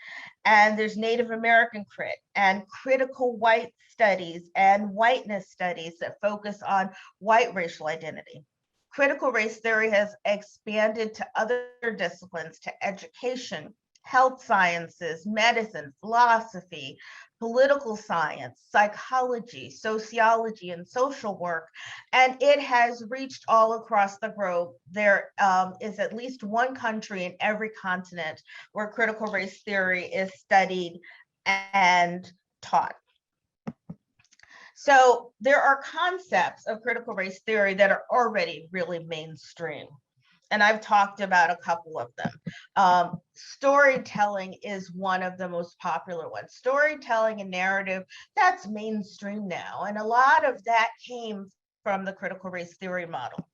And there's Native American crit and critical white studies and whiteness studies that focus on white racial identity. Critical race theory has expanded to other disciplines, to education, health sciences, medicine, philosophy, political science, psychology, sociology, and social work. And it has reached all across the globe. There is at least one country in every continent where critical race theory is studied and taught. So there are concepts of critical race theory that are already really mainstream. And I've talked about a couple of them. Storytelling is one of the most popular ones. Storytelling and narrative, that's mainstream now. And a lot of that came from the critical race theory model.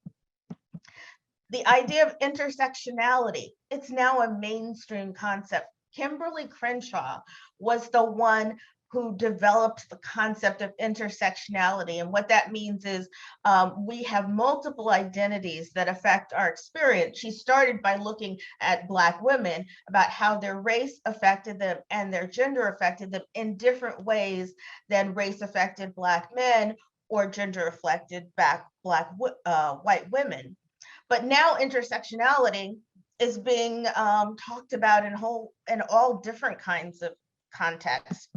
The idea of intersectionality, it's now a mainstream concept. Kimberly Crenshaw was the one who developed the concept of intersectionality. And what that means is we have multiple identities that affect our experience. She started by looking at Black women, about how their race affected them and their gender affected them in different ways than race affected Black men or gender affected white women. But now intersectionality is being talked about in all different kinds of contexts.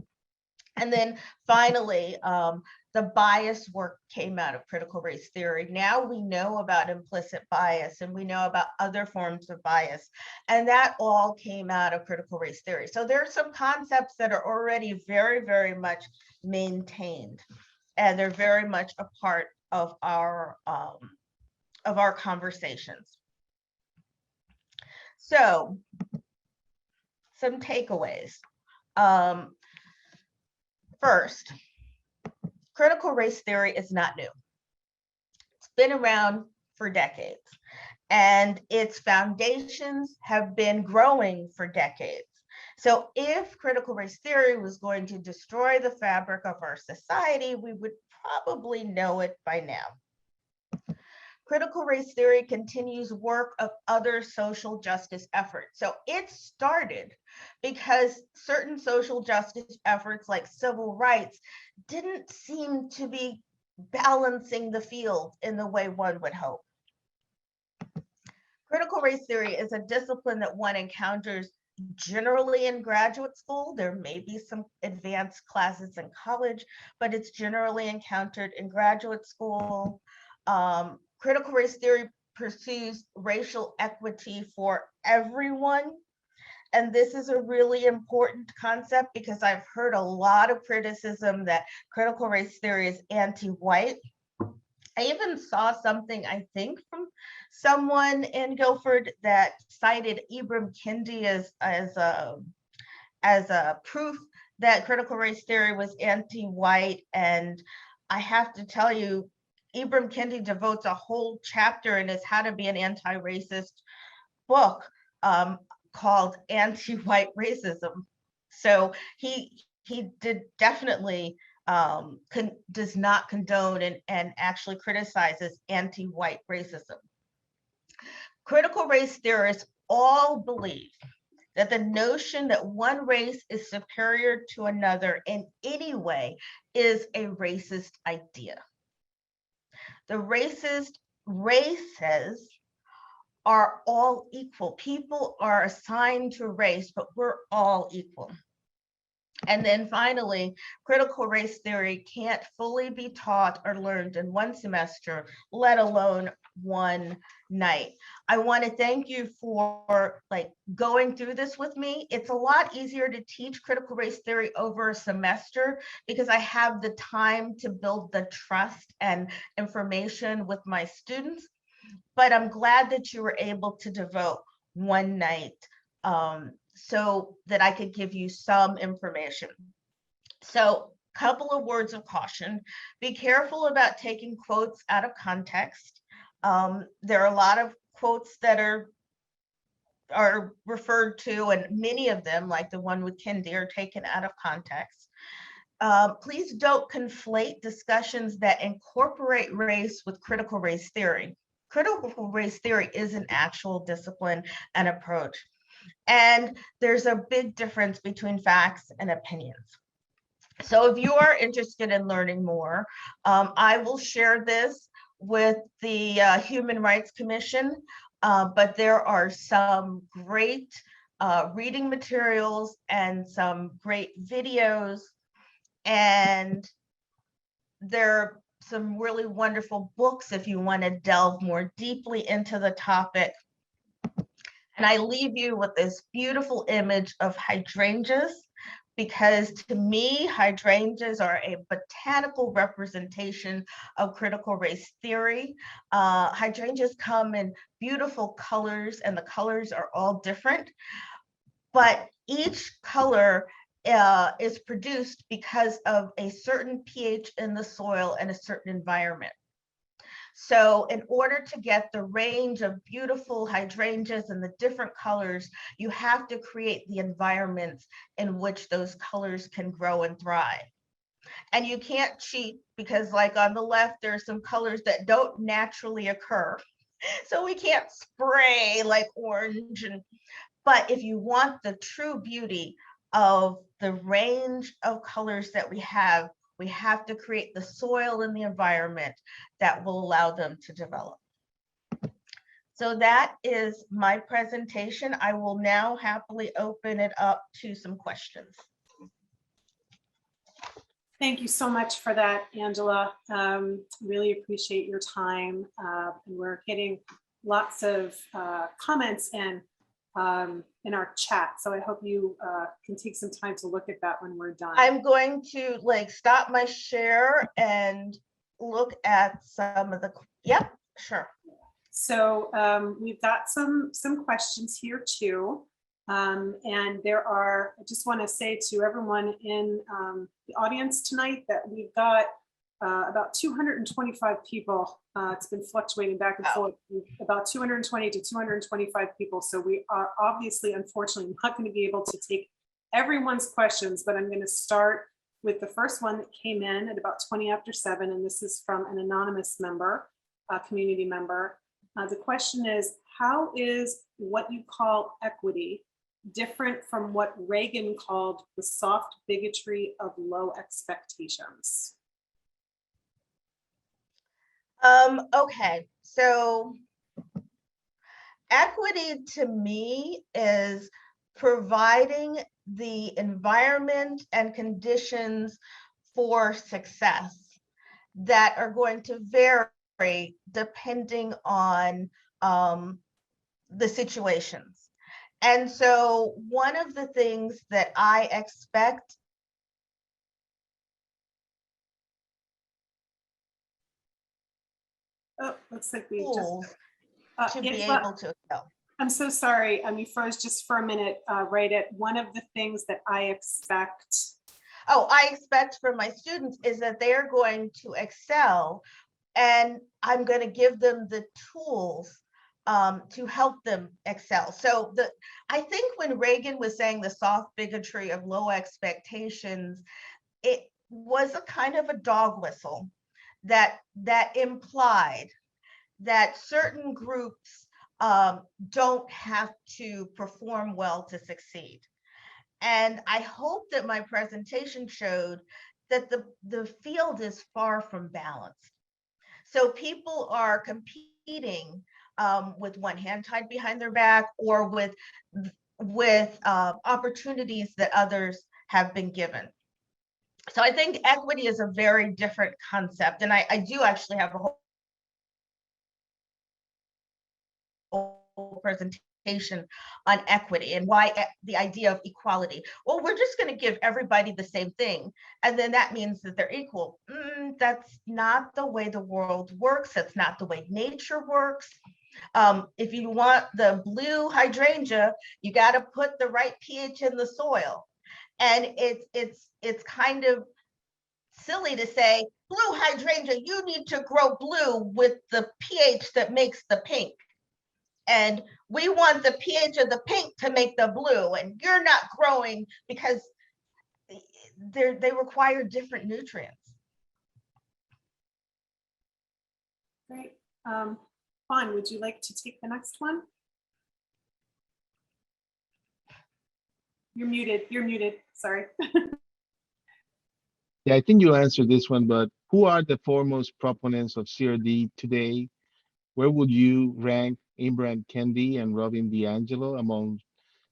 And then finally, the bias work came out of critical race theory. Now we know about implicit bias and we know about other forms of bias. And that all came out of critical race theory. So there are some concepts that are already very, very much maintained. And they're very much a part of our conversations. So some takeaways. First, critical race theory is not new. It's been around for decades, and its foundations have been growing for decades. So if critical race theory was going to destroy the fabric of our society, we would probably know it by now. Critical race theory continues work of other social justice efforts. So it started because certain social justice efforts like civil rights didn't seem to be balancing the field in the way one would hope. Critical race theory is a discipline that one encounters generally in graduate school. There may be some advanced classes in college, but it's generally encountered in graduate school. Critical race theory pursues racial equity for everyone. and this is a really important concept because I've heard a lot of criticism that critical race theory is anti-white. I even saw something, I think, from someone in Guilford that cited Ibram Kendi as a proof that critical race theory was anti-white. And I have to tell you, Ibram Kendi devotes a whole chapter in his How to Be an Anti-Racist book called Anti-White Racism. So he did definitely does not condone and actually criticizes anti-white racism. Critical race theorists all believe that the notion that one race is superior to another in any way is a racist idea. The racist races are all equal. People are assigned to race, but we're all equal. And then finally, critical race theory can't fully be taught or learned in one semester, let alone one night. I want to thank you for going through this with me. It's a lot easier to teach critical race theory over a semester because I have the time to build the trust and information with my students. But I'm glad that you were able to devote one night so that I could give you some information. So, couple of words of caution. Be careful about taking quotes out of context. There are a lot of quotes that are referred to, and many of them, like the one with Kendi, are taken out of context. Please don't conflate discussions that incorporate race with critical race theory. Critical race theory is an actual discipline and approach. And there's a big difference between facts and opinions. So if you are interested in learning more, I will share this with the Human Rights Commission, but there are some great reading materials and some great videos, and there are some really wonderful books if you want to delve more deeply into the topic. And I leave you with this beautiful image of hydrangeas, because to me, hydrangeas are a botanical representation of critical race theory. Hydrangeas come in beautiful colors, and the colors are all different, but each color is produced because of a certain pH in the soil and a certain environment. So in order to get the range of beautiful hydrangeas and the different colors, you have to create the environments in which those colors can grow and thrive. And you can't cheat because, like on the left, there are some colors that don't naturally occur. So we can't spray like orange. But if you want the true beauty of the range of colors that we have to create the soil and the environment that will allow them to develop. So that is my presentation. I will now happily open it up to some questions. Thank you so much for that, Angela. Really appreciate your time. We're getting lots of comments and in our chat. So I hope you can take some time to look at that when we're done. I'm going to stop my share and look at some of the, yep, sure. So we've got some questions here too. And there are, I just want to say to everyone in the audience tonight that we've got about 225 people. It's been fluctuating back and forth, about 220 to 225 people. So we are obviously, unfortunately, not going to be able to take everyone's questions, but I'm going to start with the first one that came in at about 20 after 7. And this is from an anonymous member, a community member. The question is, how is what you call equity different from what Reagan called the soft bigotry of low expectations? Okay, so equity to me is providing the environment and conditions for success that are going to vary depending on the situations. And so one of the things that I expect Oh, looks like we just, schools to be Angela, able to excel. I'm so sorry. You froze just for a minute, right at one of the things that I expect. Oh, I expect from my students is that they're going to excel, and I'm going to give them the tools to help them excel. So I think when Reagan was saying the soft bigotry of low expectations, it was a kind of a dog whistle that implied that certain groups don't have to perform well to succeed. And I hope that my presentation showed that the field is far from balanced. So people are competing with one hand tied behind their back, or with opportunities that others have been given. So I think equity is a very different concept, and I do actually have a whole presentation on equity and why the idea of equality. Well, we're just going to give everybody the same thing, and then that means that they're equal. That's not the way the world works. That's not the way nature works. If you want the blue hydrangea, you got to put the right pH in the soil. And it's kind of silly to say, blue hydrangea, you need to grow blue with the pH that makes the pink. And we want the pH of the pink to make the blue, and you're not growing because they require different nutrients. Great. Juan, would you like to take the next one? You're muted, sorry. Yeah, I think you answered this one, but who are the foremost proponents of CRD today? Where would you rank Ibram Kendi and Robin DiAngelo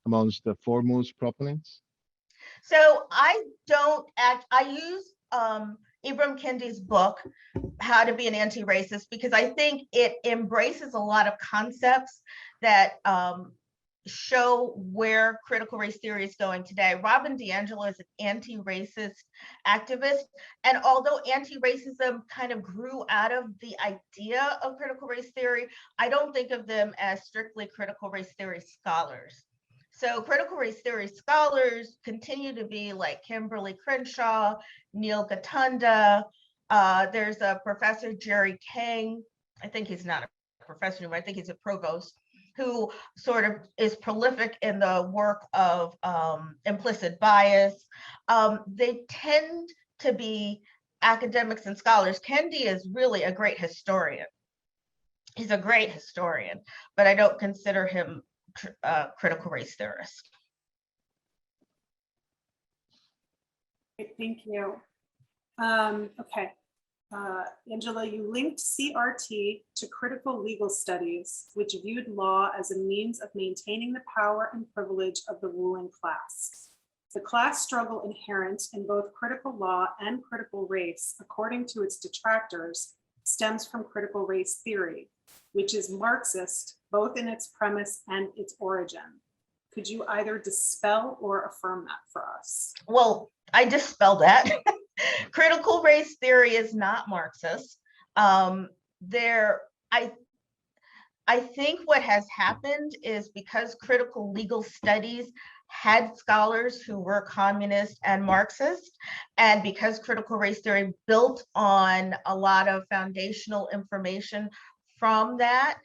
amongst the foremost proponents? So I use Ibram Kendi's book, How to Be an Anti-Racist, because I think it embraces a lot of concepts that show where critical race theory is going today. Robin DiAngelo is an anti-racist activist. And although anti-racism kind of grew out of the idea of critical race theory, I don't think of them as strictly critical race theory scholars. So critical race theory scholars continue to be like Kimberly Crenshaw, Neil Gatunda. There's a professor, Jerry Kang. I think he's not a professor anymore. I think he's a provost, who sort of is prolific in the work of implicit bias. They tend to be academics and scholars. Kendi is really a great historian. He's a great historian, but I don't consider him a critical race theorist. Thank you. Okay. Angela, you linked CRT to critical legal studies, which viewed law as a means of maintaining the power and privilege of the ruling class. The class struggle inherent in both critical law and critical race, according to its detractors, stems from critical race theory, which is Marxist, both in its premise and its origin. Could you either dispel or affirm that for us? Well, I dispel that. Critical race theory is not Marxist. I think what has happened is because critical legal studies had scholars who were communist and Marxist, and because critical race theory built on a lot of foundational information from that,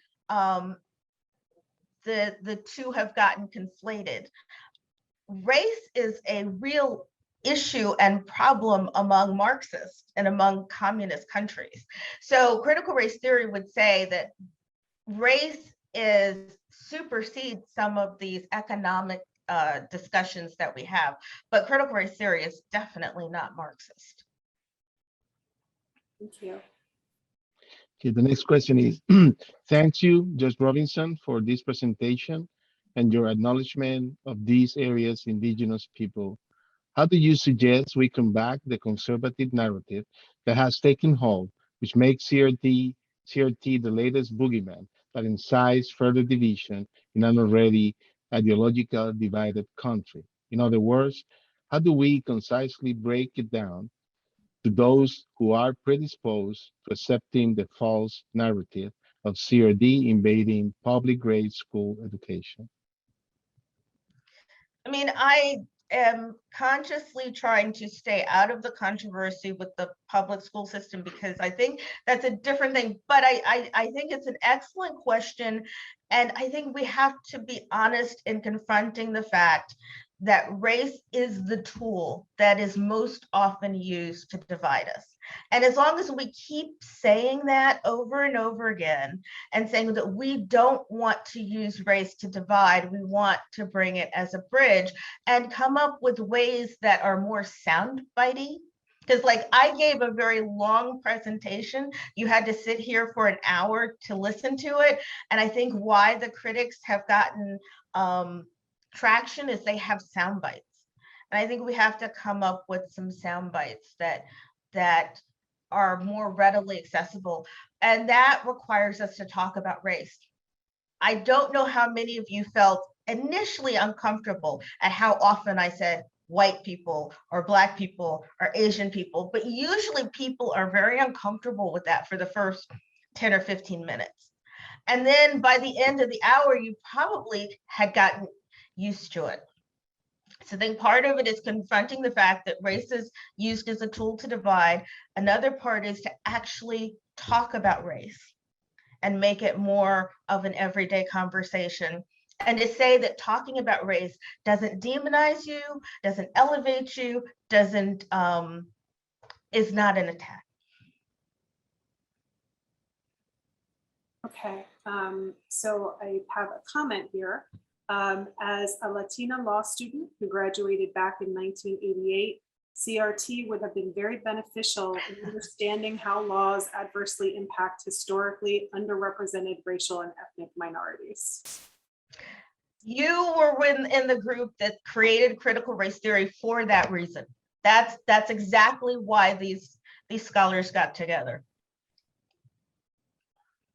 the two have gotten conflated. Race is a real issue and problem among Marxists and among communist countries. So critical race theory would say that race supersedes some of these economic discussions that we have, but critical race theory is definitely not Marxist. Thank you. Okay, the next question is, thanks you, Judge Robinson, for this presentation and your acknowledgement of these areas' indigenous people. How do you suggest we combat the conservative narrative that has taken hold, which makes CRT the latest boogeyman that incites further division in an already ideological divided country? In other words, how do we concisely break it down to those who are predisposed to accepting the false narrative of CRD invading public grade school education? I mean, I am consciously trying to stay out of the controversy with the public school system because I think that's a different thing. But I think it's an excellent question. And I think we have to be honest in confronting the fact that race is the tool that is most often used to divide us. And as long as we keep saying that over and over again and saying that we don't want to use race to divide, we want to bring it as a bridge and come up with ways that are more soundbitey. Because like I gave a very long presentation, you had to sit here for an hour to listen to it. And I think why the critics have gotten traction is they have sound bites. And I think we have to come up with some sound bites that are more readily accessible. And that requires us to talk about race. I don't know how many of you felt initially uncomfortable at how often I said white people or Black people or Asian people, but usually people are very uncomfortable with that for the first 10 or 15 minutes. And then by the end of the hour, you probably had gotten used to it. So I think part of it is confronting the fact that race is used as a tool to divide. Another part is to actually talk about race and make it more of an everyday conversation. And to say that talking about race doesn't demonize you, doesn't elevate you, doesn't is not an attack. Okay, so I have a comment here. As a Latina law student who graduated back in 1988, CRT would have been very beneficial in understanding how laws adversely impact historically underrepresented racial and ethnic minorities. You were in the group that created critical race theory for that reason. That's exactly why these scholars got together.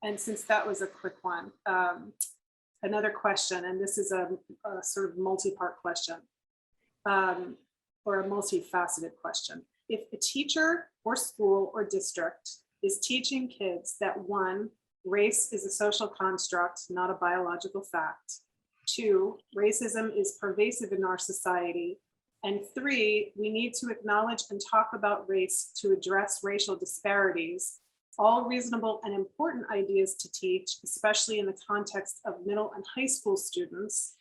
And since that was a quick one, another question, and this is a sort of multi-part question, or a multifaceted question. If a teacher or school or district is teaching kids that 1, race is a social construct, not a biological fact, 2, racism is pervasive in our society, and 3, we need to acknowledge and talk about race to address racial disparities, all reasonable and important ideas to teach, especially in the context of middle and high school students,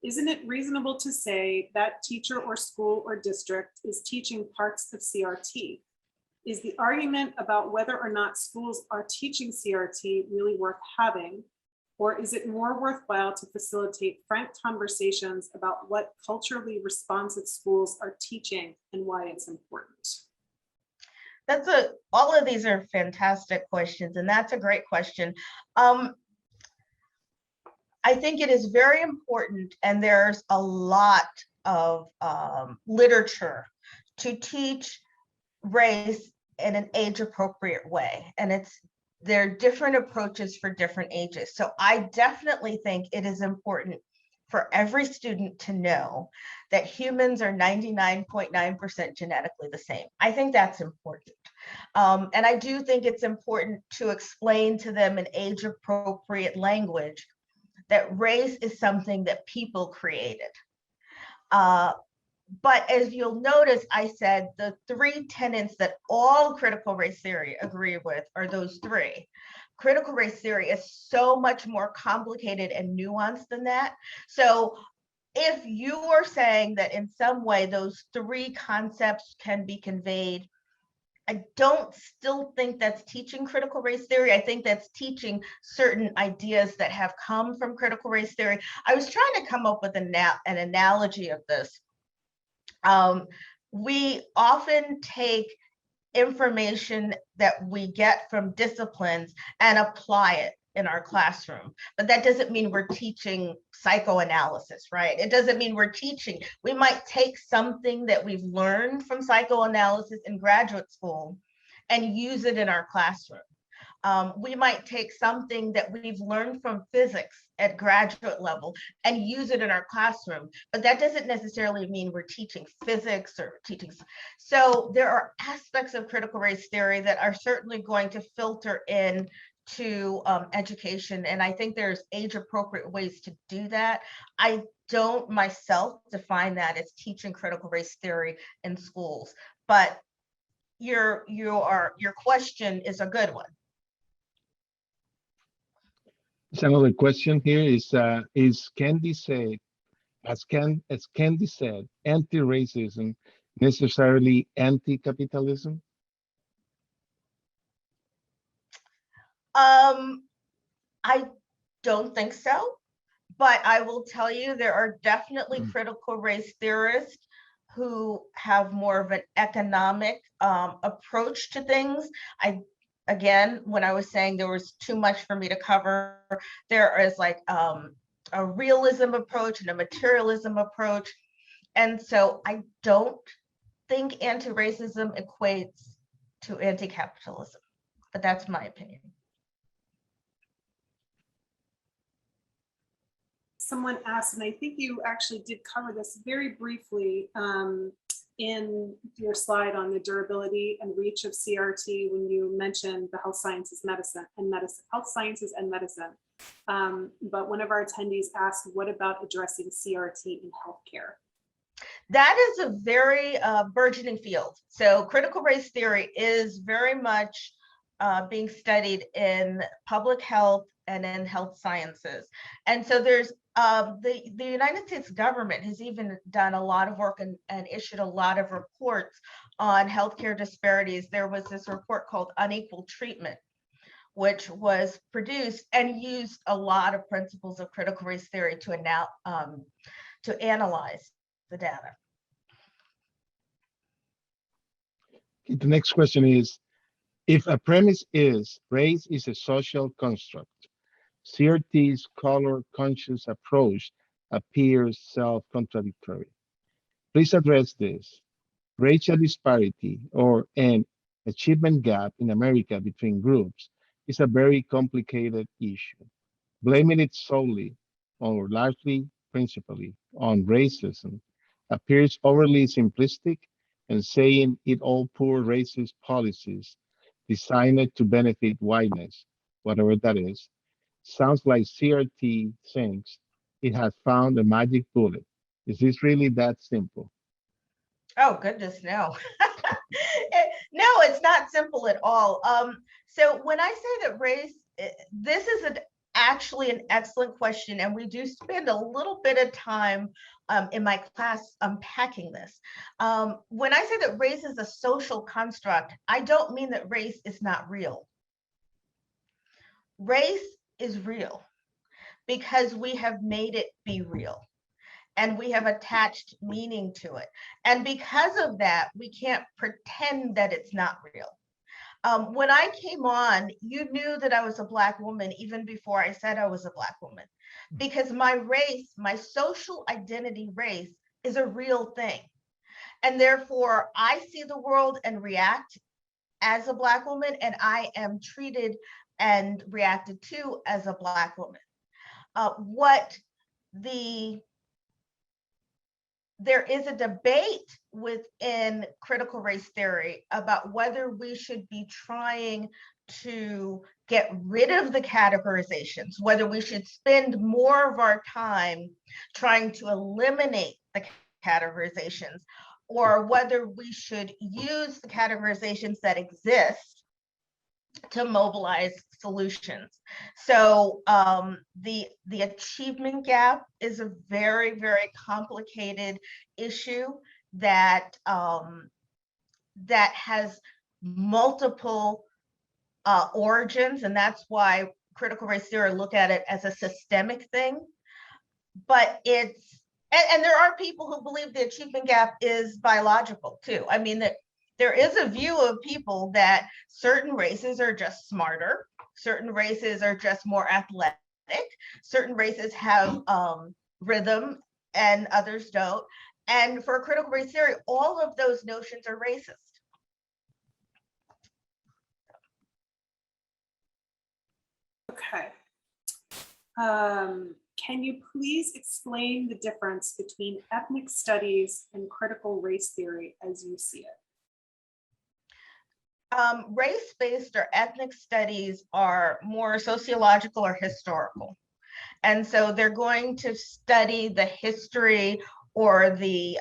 isn't it reasonable to say that teacher or school or district is teaching parts of CRT? Is the argument about whether or not schools are teaching CRT really worth having? Or is it more worthwhile to facilitate frank conversations about what culturally responsive schools are teaching and why it's important? All of these are fantastic questions, and that's a great question. I think it is very important, and there's a lot of literature to teach race in an age-appropriate way, and there are different approaches for different ages. So I definitely think it is important for every student to know that humans are 99.9% genetically the same. I think that's important. And I do think it's important to explain to them in age-appropriate language that race is something that people created. But as you'll notice, I said the 3 tenets that all critical race theory agree with are those 3. Critical race theory is so much more complicated and nuanced than that. So if you are saying that in some way those 3 concepts can be conveyed, I don't still think that's teaching critical race theory. I think that's teaching certain ideas that have come from critical race theory. I was trying to come up with an analogy of this. We often take information that we get from disciplines and apply it in our classroom, but that doesn't mean we're teaching psychoanalysis, right? It doesn't mean we're teaching. We might take something that we've learned from psychoanalysis in graduate school and use it in our classroom. We might take something that we've learned from physics at graduate level and use it in our classroom, but that doesn't necessarily mean we're teaching physics or teaching. So there are aspects of critical race theory that are certainly going to filter in to education. And I think there's age appropriate ways to do that. I don't myself define that as teaching critical race theory in schools, but your question is a good one. There's another question here is Candy said, as Candy said, anti-racism necessarily anti-capitalism? I don't think so, but I will tell you there are definitely critical race theorists who have more of an economic approach to things. Again, when I was saying there was too much for me to cover, there is like a realism approach and a materialism approach. And so I don't think anti-racism equates to anti-capitalism, but that's my opinion. Someone asked, and I think you actually did cover this very briefly in your slide on the durability and reach of CRT when you mentioned the health sciences health sciences and medicine. But one of our attendees asked, what about addressing CRT in healthcare? That is a very burgeoning field. So critical race theory is very much being studied in public health and in health sciences. And so there's the United States government has even done a lot of work and issued a lot of reports on healthcare disparities. There was this report called Unequal Treatment, which was produced and used a lot of principles of critical race theory to analyze the data. The next question is, if a premise is race is a social construct, CRT's color-conscious approach appears self-contradictory. Please address this. Racial disparity or an achievement gap in America between groups is a very complicated issue. Blaming it solely or largely, principally, on racism appears overly simplistic, and saying it all poor racist policies designed to benefit whiteness, whatever that is, sounds like CRT thinks it has found a magic bullet. Is this really that simple? Oh, goodness, no. No, it's not simple at all. So when I say that race, this is actually an excellent question, and we do spend a little bit of time in my class unpacking this. When I say that race is a social construct, I don't mean that race is not real. Race is real because we have made it be real and we have attached meaning to it. And because of that, we can't pretend that it's not real. When I came on, you knew that I was a Black woman even before I said I was a Black woman, because my race, my social identity race, is a real thing. And therefore, I see the world and react as a Black woman, and I am treated and reacted to as a Black woman. There is a debate within critical race theory about whether we should be trying to get rid of the categorizations, whether we should spend more of our time trying to eliminate the categorizations, or whether we should use the categorizations that exist to mobilize solutions. So the achievement gap is a very, very complicated issue that that has multiple origins, and that's why critical race theory look at it as a systemic thing. But it's and there are people who believe the achievement gap is biological too. I mean that there is a view of people that certain races are just smarter, certain races are just more athletic, certain races have rhythm and others don't. And for critical race theory, all of those notions are racist. Okay. Can you please explain the difference between ethnic studies and critical race theory as you see it? Race-based or ethnic studies are more sociological or historical. And so they're going to study the history or the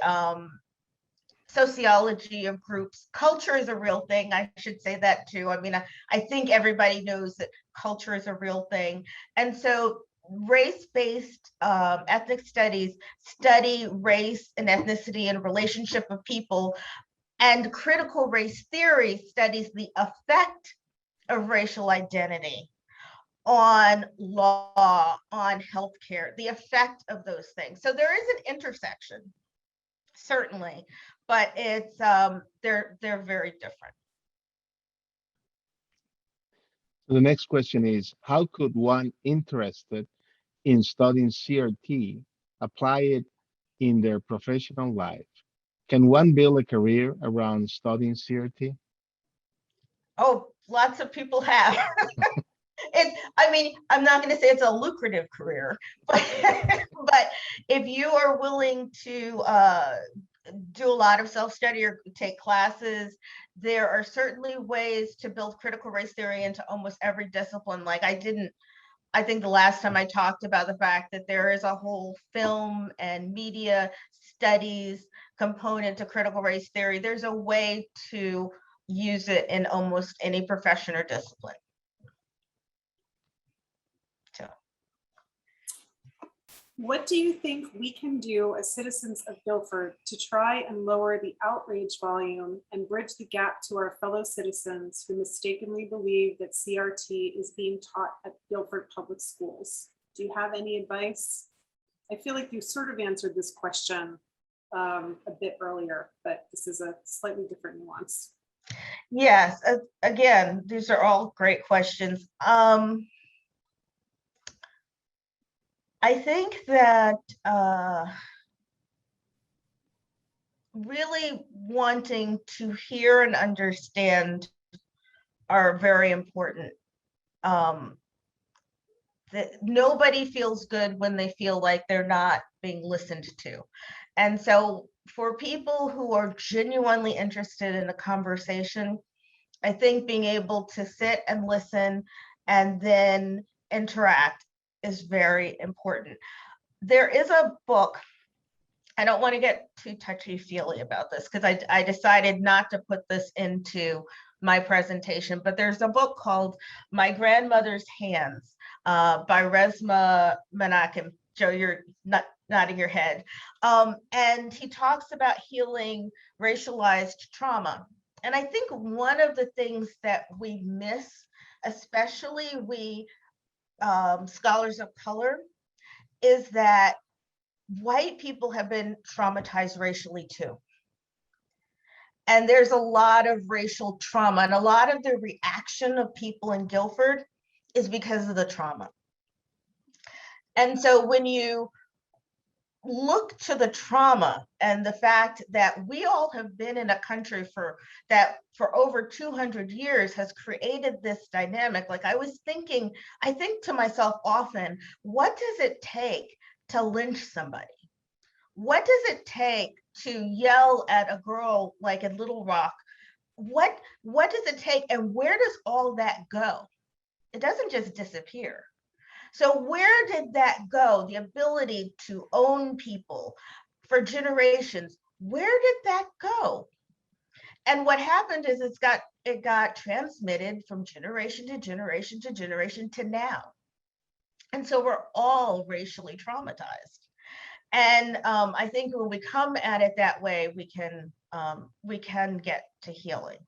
sociology of groups. Culture is a real thing. I should say that too. I mean, I think everybody knows that culture is a real thing. And so race-based ethnic studies study race and ethnicity and relationship of people. And critical race theory studies the effect of racial identity on law, on healthcare, the effect of those things. So there is an intersection, certainly, but it's they're very different. So the next question is, how could one interested in studying CRT apply it in their professional life? Can one build a career around studying CRT? Oh, lots of people have. I mean, I'm not going to say it's a lucrative career, but, but if you are willing to do a lot of self-study or take classes, there are certainly ways to build critical race theory into almost every discipline. Like I think the last time I talked about the fact that there is a whole film and media studies component to critical race theory. There's a way to use it in almost any profession or discipline. So. What do you think we can do as citizens of Guilford to try and lower the outrage volume and bridge the gap to our fellow citizens who mistakenly believe that CRT is being taught at Guilford Public Schools? Do you have any advice? I feel like you sort of answered this question a bit earlier, but this is a slightly different nuance. Yes, again, these are all great questions. I think that really wanting to hear and understand are very important. That nobody feels good when they feel like they're not being listened to. And so for people who are genuinely interested in a conversation, I think being able to sit and listen and then interact is very important. There is a book, I don't want to get too touchy-feely about this because I decided not to put this into my presentation, but there's a book called My Grandmother's Hands by Resmaa Menakem. Joe, you're nodding your head. And he talks about healing racialized trauma. And I think one of the things that we miss, especially we scholars of color, is that white people have been traumatized racially too. And there's a lot of racial trauma, and a lot of the reaction of people in Guilford is because of the trauma. And so when you look to the trauma and the fact that we all have been in a country for over 200 years has created this dynamic. Like I think to myself often, what does it take to lynch somebody? What does it take to yell at a girl like in Little Rock? What does it take, and where does all that go? It doesn't just disappear. So where did that go? The ability to own people for generations, where did that go? And what happened is it got transmitted from generation to generation to generation to now. And so we're all racially traumatized. And I think when we come at it that way, we can get to healing.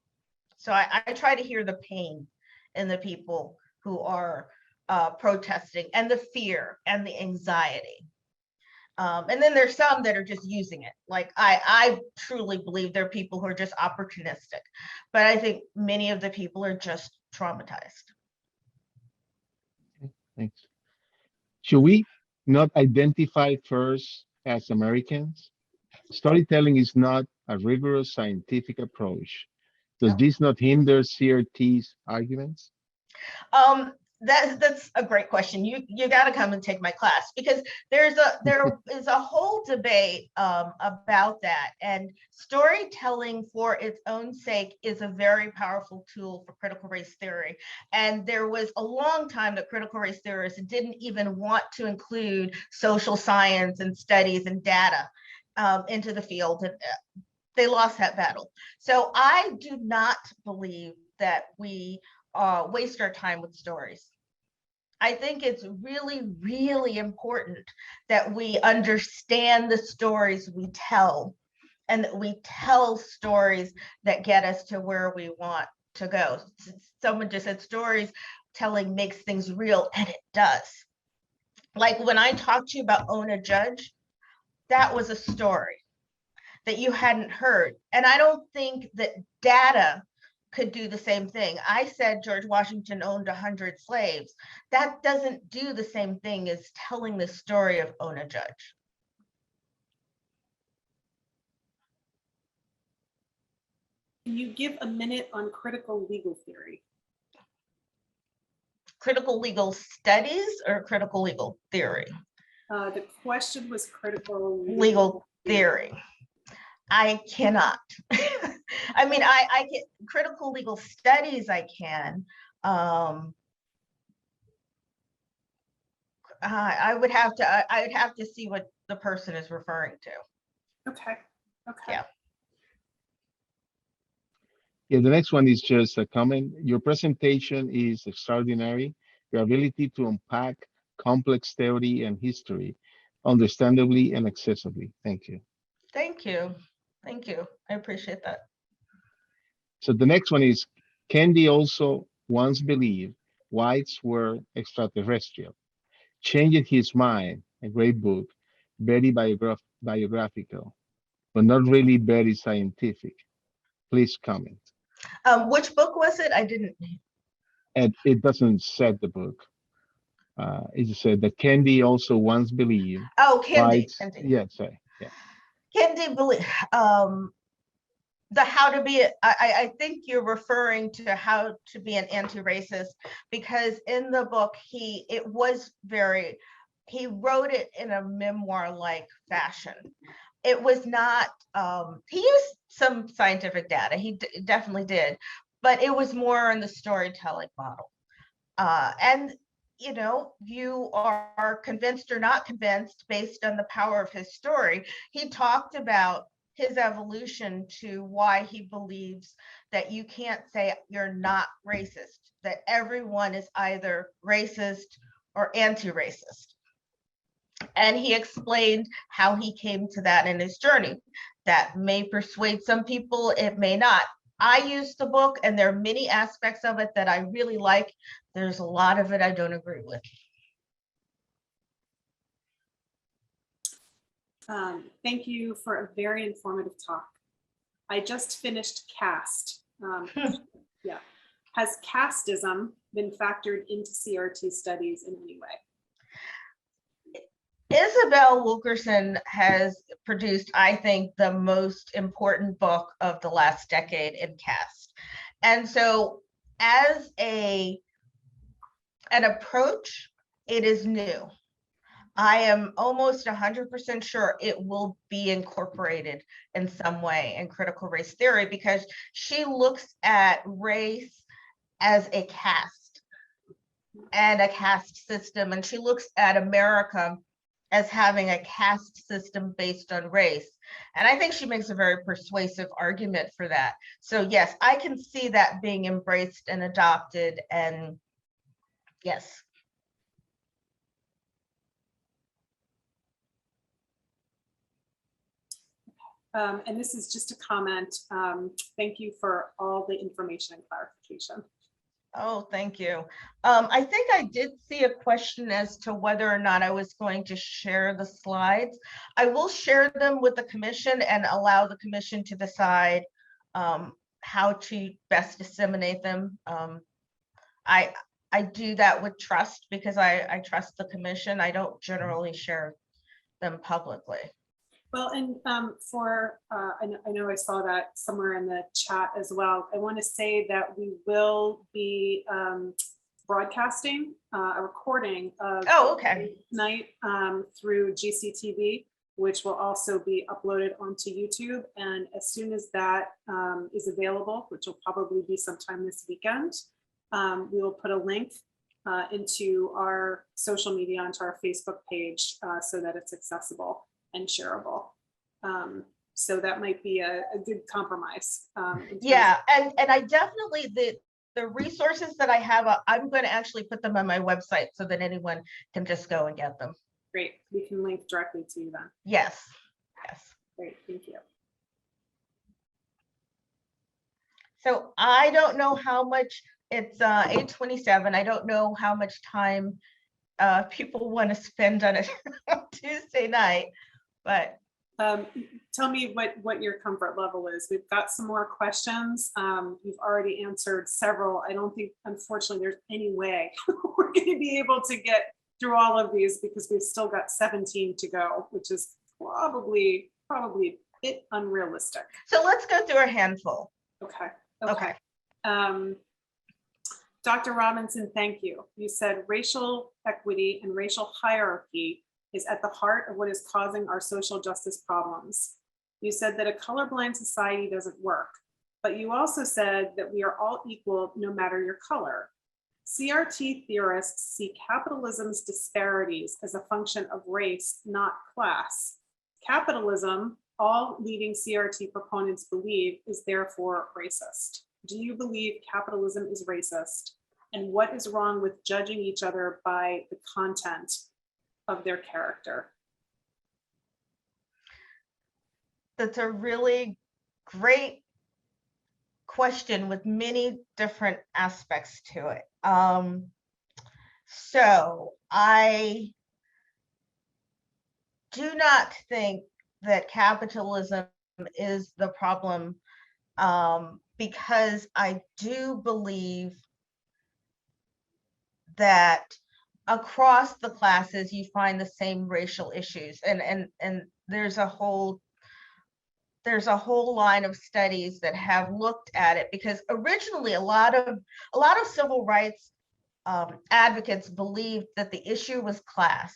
So I try to hear the pain in the people who are protesting, and the fear and the anxiety. And then there's some that are just using it. Like I truly believe there are people who are just opportunistic, but I think many of the people are just traumatized. Okay, thanks. Should we not identify first as Americans? Storytelling is not a rigorous scientific approach. Does No. this not hinder CRT's arguments? That's a great question. You got to come and take my class, because there is a whole debate about that. And storytelling for its own sake is a very powerful tool for critical race theory. And there was a long time that critical race theorists didn't even want to include social science and studies and data into the field, and they lost that battle. So I do not believe that we waste our time with stories. I think it's really, really important that we understand the stories we tell, and that we tell stories that get us to where we want to go. Someone just said stories telling makes things real, and it does. Like when I talked to you about Own a Judge, that was a story that you hadn't heard. And I don't think that data could do the same thing. I said George Washington owned 100 slaves. That doesn't do the same thing as telling the story of Own a Judge. Can you give a minute on critical legal theory? Critical legal studies or critical legal theory? The question was critical legal theory. I cannot. I mean, I get critical legal studies. I can. I would have to see what the person is referring to. Okay. Okay. Yeah. Yeah, the next one is just a comment. Your presentation is extraordinary. Your ability to unpack complex theory and history understandably and accessibly. Thank you. Thank you. Thank you. I appreciate that. So the next one is, Candy also once believed whites were extraterrestrial. Changed his mind, a great book, very biographical, but not really very scientific. Please comment. Which book was it? I didn't. And it doesn't set the book. It just said that Candy also once believed. Oh, Candy. Whites, Candy. yeah, sorry. Yeah. Candy believe. The how to be, I think you're referring to how to be an anti-racist, because in the book he wrote it in a memoir-like fashion. It was not, he used some scientific data, he definitely did, but it was more in the storytelling model. And you know, you are convinced or not convinced based on the power of his story. He talked about his evolution to why he believes that you can't say you're not racist, that everyone is either racist or anti-racist. And he explained how he came to that in his journey. That may persuade some people, it may not. I used the book, and there are many aspects of it that I really like. There's a lot of it I don't agree with. Thank you for a very informative talk. I just finished CAST. Yeah. Has casteism been factored into CRT studies in any way? Isabel Wilkerson has produced, I think, the most important book of the last decade in CAST. And so as an approach, it is new. I am almost 100% sure it will be incorporated in some way in critical race theory, because she looks at race as a caste and a caste system, and she looks at America as having a caste system based on race. And I think she makes a very persuasive argument for that. So yes, I can see that being embraced and adopted, and yes. And this is just a comment. Thank you for all the information and clarification. Oh, thank you. I think I did see a question as to whether or not I was going to share the slides. I will share them with the commission and allow the commission to decide how to best disseminate them. I do that with trust, because I trust the commission. I don't generally share them publicly. Well, and I know I saw that somewhere in the chat as well. I want to say that we will be broadcasting a recording of Oh, okay. tonight through GCTV, which will also be uploaded onto YouTube. And as soon as that is available, which will probably be sometime this weekend, we will put a link into our social media, onto our Facebook page, so that it's accessible and shareable. So that might be a good compromise. Yeah, and I definitely, the resources that I have, I'm going to actually put them on my website so that anyone can just go and get them. Great, we can link directly to you then. Yes, yes. Great, thank you. So I don't know how much, it's 8:27. I don't know how much time people want to spend on it on Tuesday night, but Tell me what your comfort level is. We've got some more questions. You've already answered several. I don't think, unfortunately, there's any way we're going to be able to get through all of these because we've still got 17 to go, which is probably a bit unrealistic. so let's go through a handful. Okay. Dr. Robinson, thank you. You said racial equity and racial hierarchy is at the heart of what is causing our social justice problems. You said that a colorblind society doesn't work, but you also said that we are all equal no matter your color. CRT theorists see capitalism's disparities as a function of race, not class. Capitalism, all leading CRT proponents believe, is therefore racist. Do you believe capitalism is racist? And what is wrong with judging each other by the content of their character? That's a really great question with many different aspects to it. So I do not think that capitalism is the problem, because I do believe that across the classes you find the same racial issues, and there's a whole line of studies that have looked at it, because originally a lot of civil rights advocates believed that the issue was class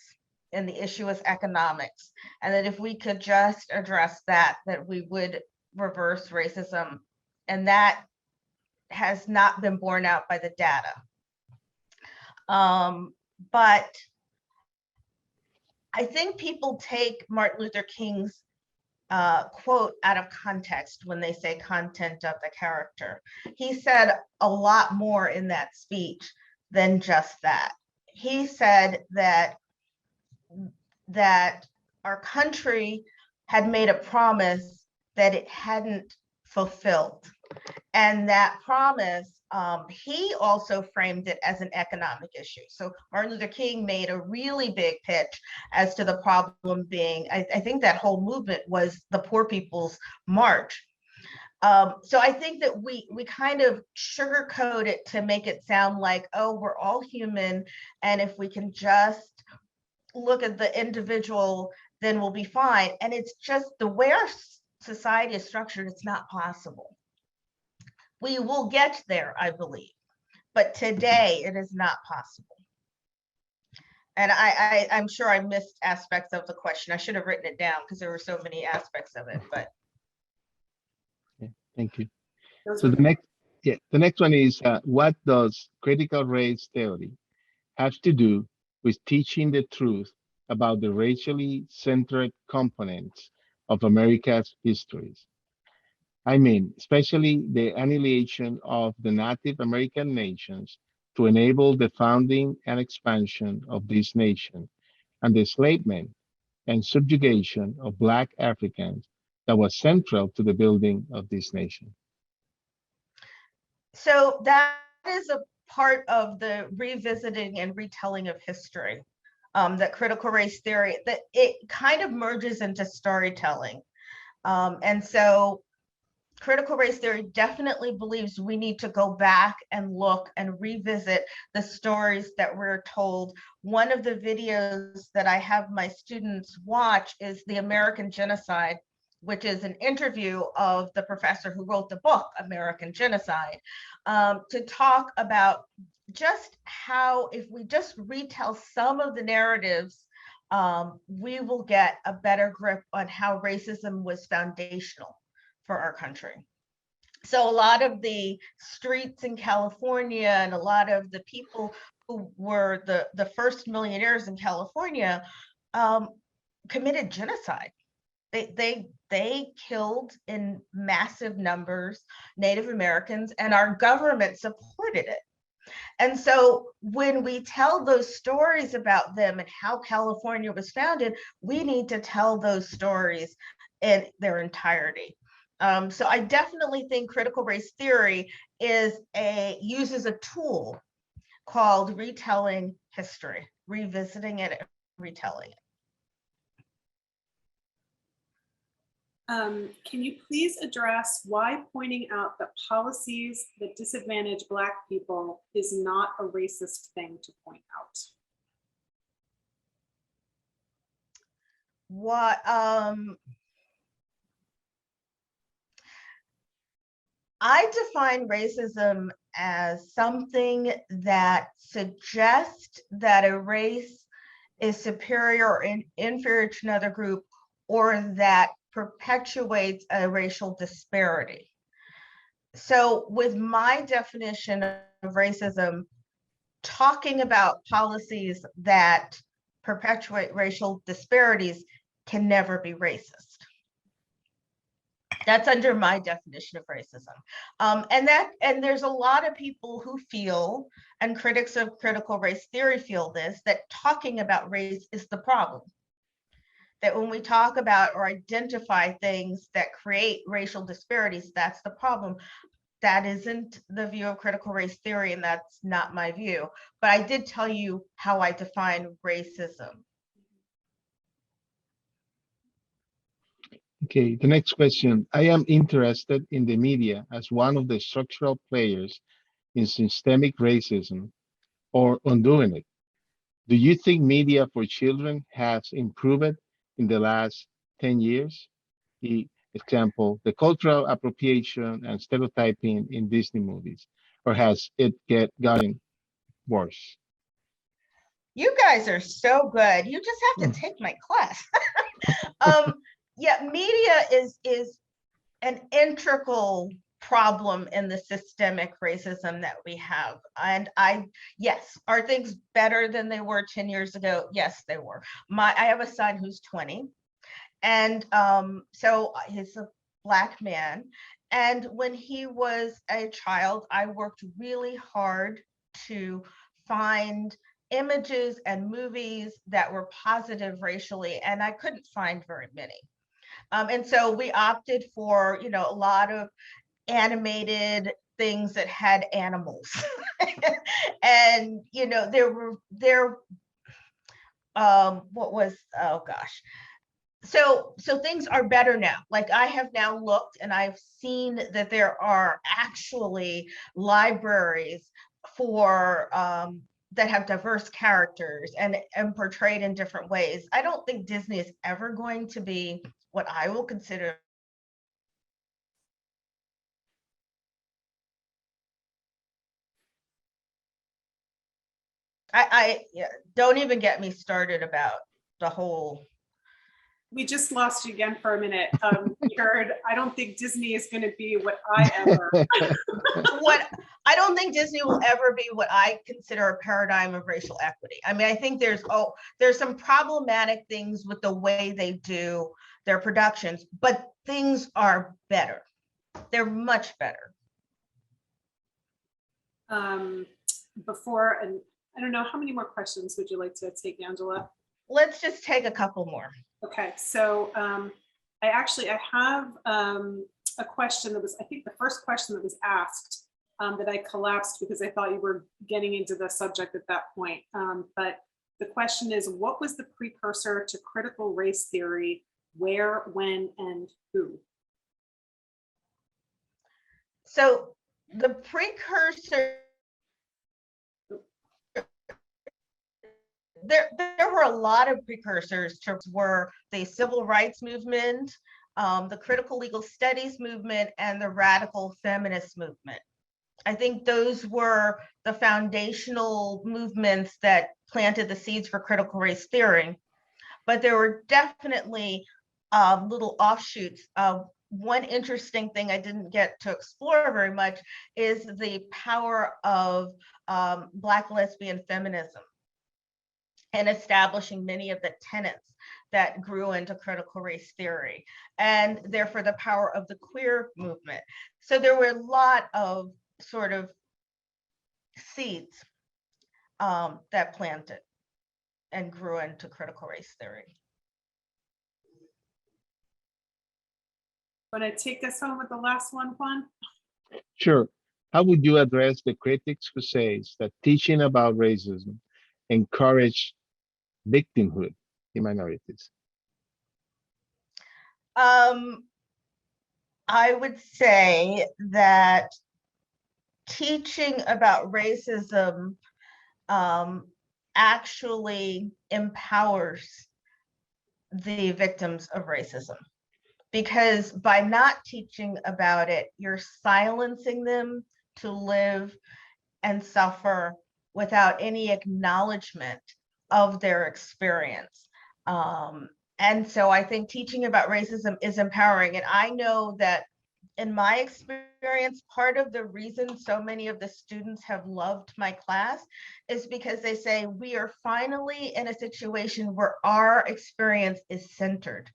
and the issue was economics, and that if we could just address that we would reverse racism, and that has not been borne out by the data. But I think people take Martin Luther King's quote out of context when they say content of the character. He said a lot more in that speech than just that. He said that our country had made a promise that it hadn't fulfilled. And that promise, he also framed it as an economic issue. So Martin Luther King made a really big pitch as to the problem being, I think that whole movement was the Poor People's March. So I think that we kind of sugarcoat it to make it sound like, oh, we're all human, and if we can just look at the individual, then we'll be fine. And it's just the way our society is structured, it's not possible. We will get there, I believe, but today it is not possible. And I'm sure I missed aspects of the question. I should have written it down because there were so many aspects of it, but. Okay, thank you. So the next one is, what does critical race theory have to do with teaching the truth about the racially centered components of America's histories? I mean, especially the annihilation of the Native American nations to enable the founding and expansion of this nation, and the enslavement and subjugation of Black Africans that was central to the building of this nation. So that is a part of the revisiting and retelling of history, that critical race theory, that it kind of merges into storytelling. And so critical race theory definitely believes we need to go back and look and revisit the stories that we're told. One of the videos that I have my students watch is the American Genocide, which is an interview of the professor who wrote the book, American Genocide, to talk about just how, if we just retell some of the narratives, we will get a better grip on how racism was foundational for our country. So a lot of the streets in California and a lot of the people who were the first millionaires in California um, committed genocide. They killed in massive numbers Native Americans, and our government supported it. And so when we tell those stories about them and how California was founded, we need to tell those stories in their entirety. So I definitely think critical race theory uses a tool called retelling history, revisiting it, retelling it. Can you please address why pointing out that policies that disadvantage Black people is not a racist thing to point out? What I define racism as something that suggests that a race is superior or inferior to another group, or that perpetuates a racial disparity. So with my definition of racism, talking about policies that perpetuate racial disparities can never be racist. That's under my definition of racism. And there's a lot of people who feel, and critics of critical race theory feel this, that talking about race is the problem. That when we talk about or identify things that create racial disparities, that's the problem. That isn't the view of critical race theory, and that's not my view. But I did tell you how I define racism. Okay, the next question. I am interested in the media as one of the structural players in systemic racism or undoing it. Do you think media for children has improved in the last 10 years? The example, the cultural appropriation and stereotyping in Disney movies, or has it gotten worse? You guys are so good. You just have to take my class. Yeah, media is an integral problem in the systemic racism that we have. And yes, are things better than they were 10 years ago? Yes, they were. I have a son who's 20, and so he's a Black man. And when he was a child, I worked really hard to find images and movies that were positive racially, and I couldn't find very many. And so we opted for, a lot of animated things that had animals. And, what was, oh gosh. So things are better now. Like, I have now looked and I've seen that there are actually libraries for that have diverse characters and portrayed in different ways. I don't think Disney is ever going to be what I will consider yeah, don't even get me started about the whole. We just lost you again for a minute. We heard, I don't think Disney is going to be what I ever. I don't think Disney will ever be what I consider a paradigm of racial equity. I mean, I think there's some problematic things with the way they do their productions, but things are better. They're much better. Before, and I don't know, how many more questions would you like to take, Angela? Let's just take a couple more. Okay, so I have a question that was, I think the first question that was asked that I collapsed because I thought you were getting into the subject at that point. But the question is, what was the precursor to critical race theory? Where, when, and who? So the precursor, there were a lot of precursors to were the civil rights movement, the critical legal studies movement, and the radical feminist movement. I think those were the foundational movements that planted the seeds for critical race theory. But there were definitely little offshoots. One interesting thing I didn't get to explore very much is the power of Black lesbian feminism and establishing many of the tenets that grew into critical race theory, and therefore the power of the queer movement. So there were a lot of sort of seeds that planted and grew into critical race theory. Want to take us home with the last one, Juan? Sure. How would you address the critics who says that teaching about racism encourage victimhood in minorities? I would say that teaching about racism actually empowers the victims of racism, because by not teaching about it, you're silencing them to live and suffer without any acknowledgement of their experience. And so I think teaching about racism is empowering. And I know that in my experience, part of the reason so many of the students have loved my class is because they say, we are finally in a situation where our experience is centered.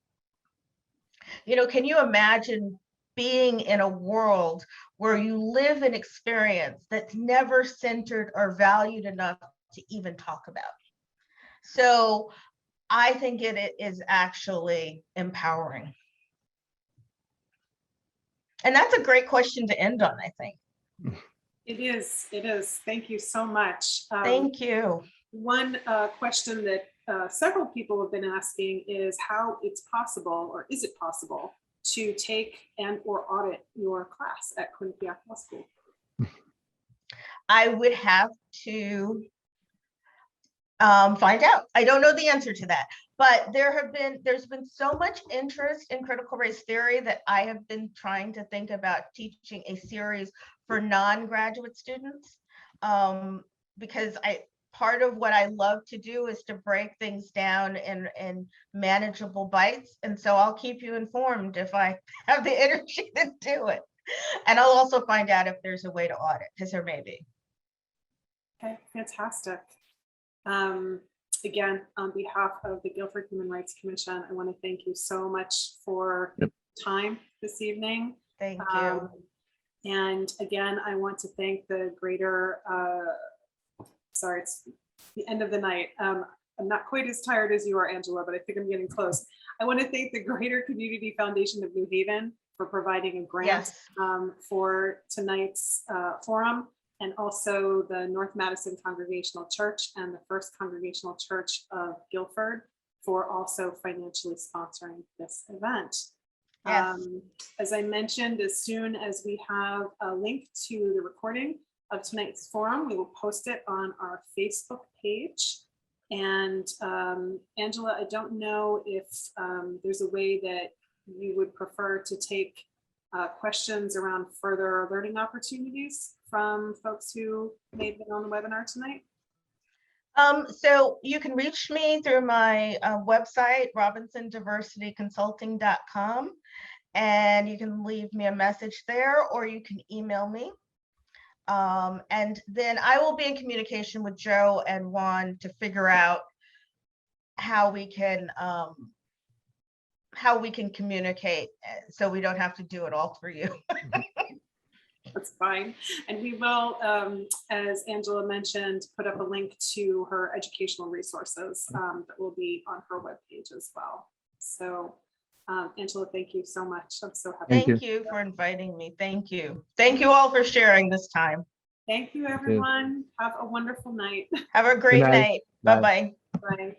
You know, can you imagine being in a world where you live an experience that's never centered or valued enough to even talk about? So I think it is actually empowering. And that's a great question to end on, I think. It is. Thank you so much. Thank you. One question that several people have been asking is how it's possible, or is it possible, to take and or audit your class at Quinnipiac Law School? I would have to find out. I don't know the answer to that, but there's been so much interest in critical race theory that I have been trying to think about teaching a series for non-graduate students, because part of what I love to do is to break things down in manageable bites. And so I'll keep you informed if I have the energy to do it. And I'll also find out if there's a way to audit, because there may be. Okay, fantastic. Again, on behalf of the Guilford Human Rights Commission, I want to thank you so much for time this evening. Thank you. And again, I want to thank the greater, sorry, it's the end of the night. I'm not quite as tired as you are, Angela, but I think I'm getting close. I want to thank the Greater Community Foundation of New Haven for providing a grant for tonight's forum, and also the North Madison Congregational Church and the First Congregational Church of Guilford for also financially sponsoring this event. Yes. As I mentioned, as soon as we have a link to the recording of tonight's forum, we will post it on our Facebook page. And Angela, I don't know if there's a way that you would prefer to take questions around further learning opportunities from folks who may have been on the webinar tonight. So you can reach me through my website, robinsondiversityconsulting.com, and you can leave me a message there, or you can email me. And then I will be in communication with Joe and Juan to figure out how we can communicate so we don't have to do it all through you. That's fine. And we will, as Angela mentioned, put up a link to her educational resources that will be on her webpage as well. So Angela, thank you so much. I'm so happy. Thank you for inviting me. Thank you. Thank you all for sharing this time. Thank you, everyone. Have a wonderful night. Have a great night. Bye-bye. Bye.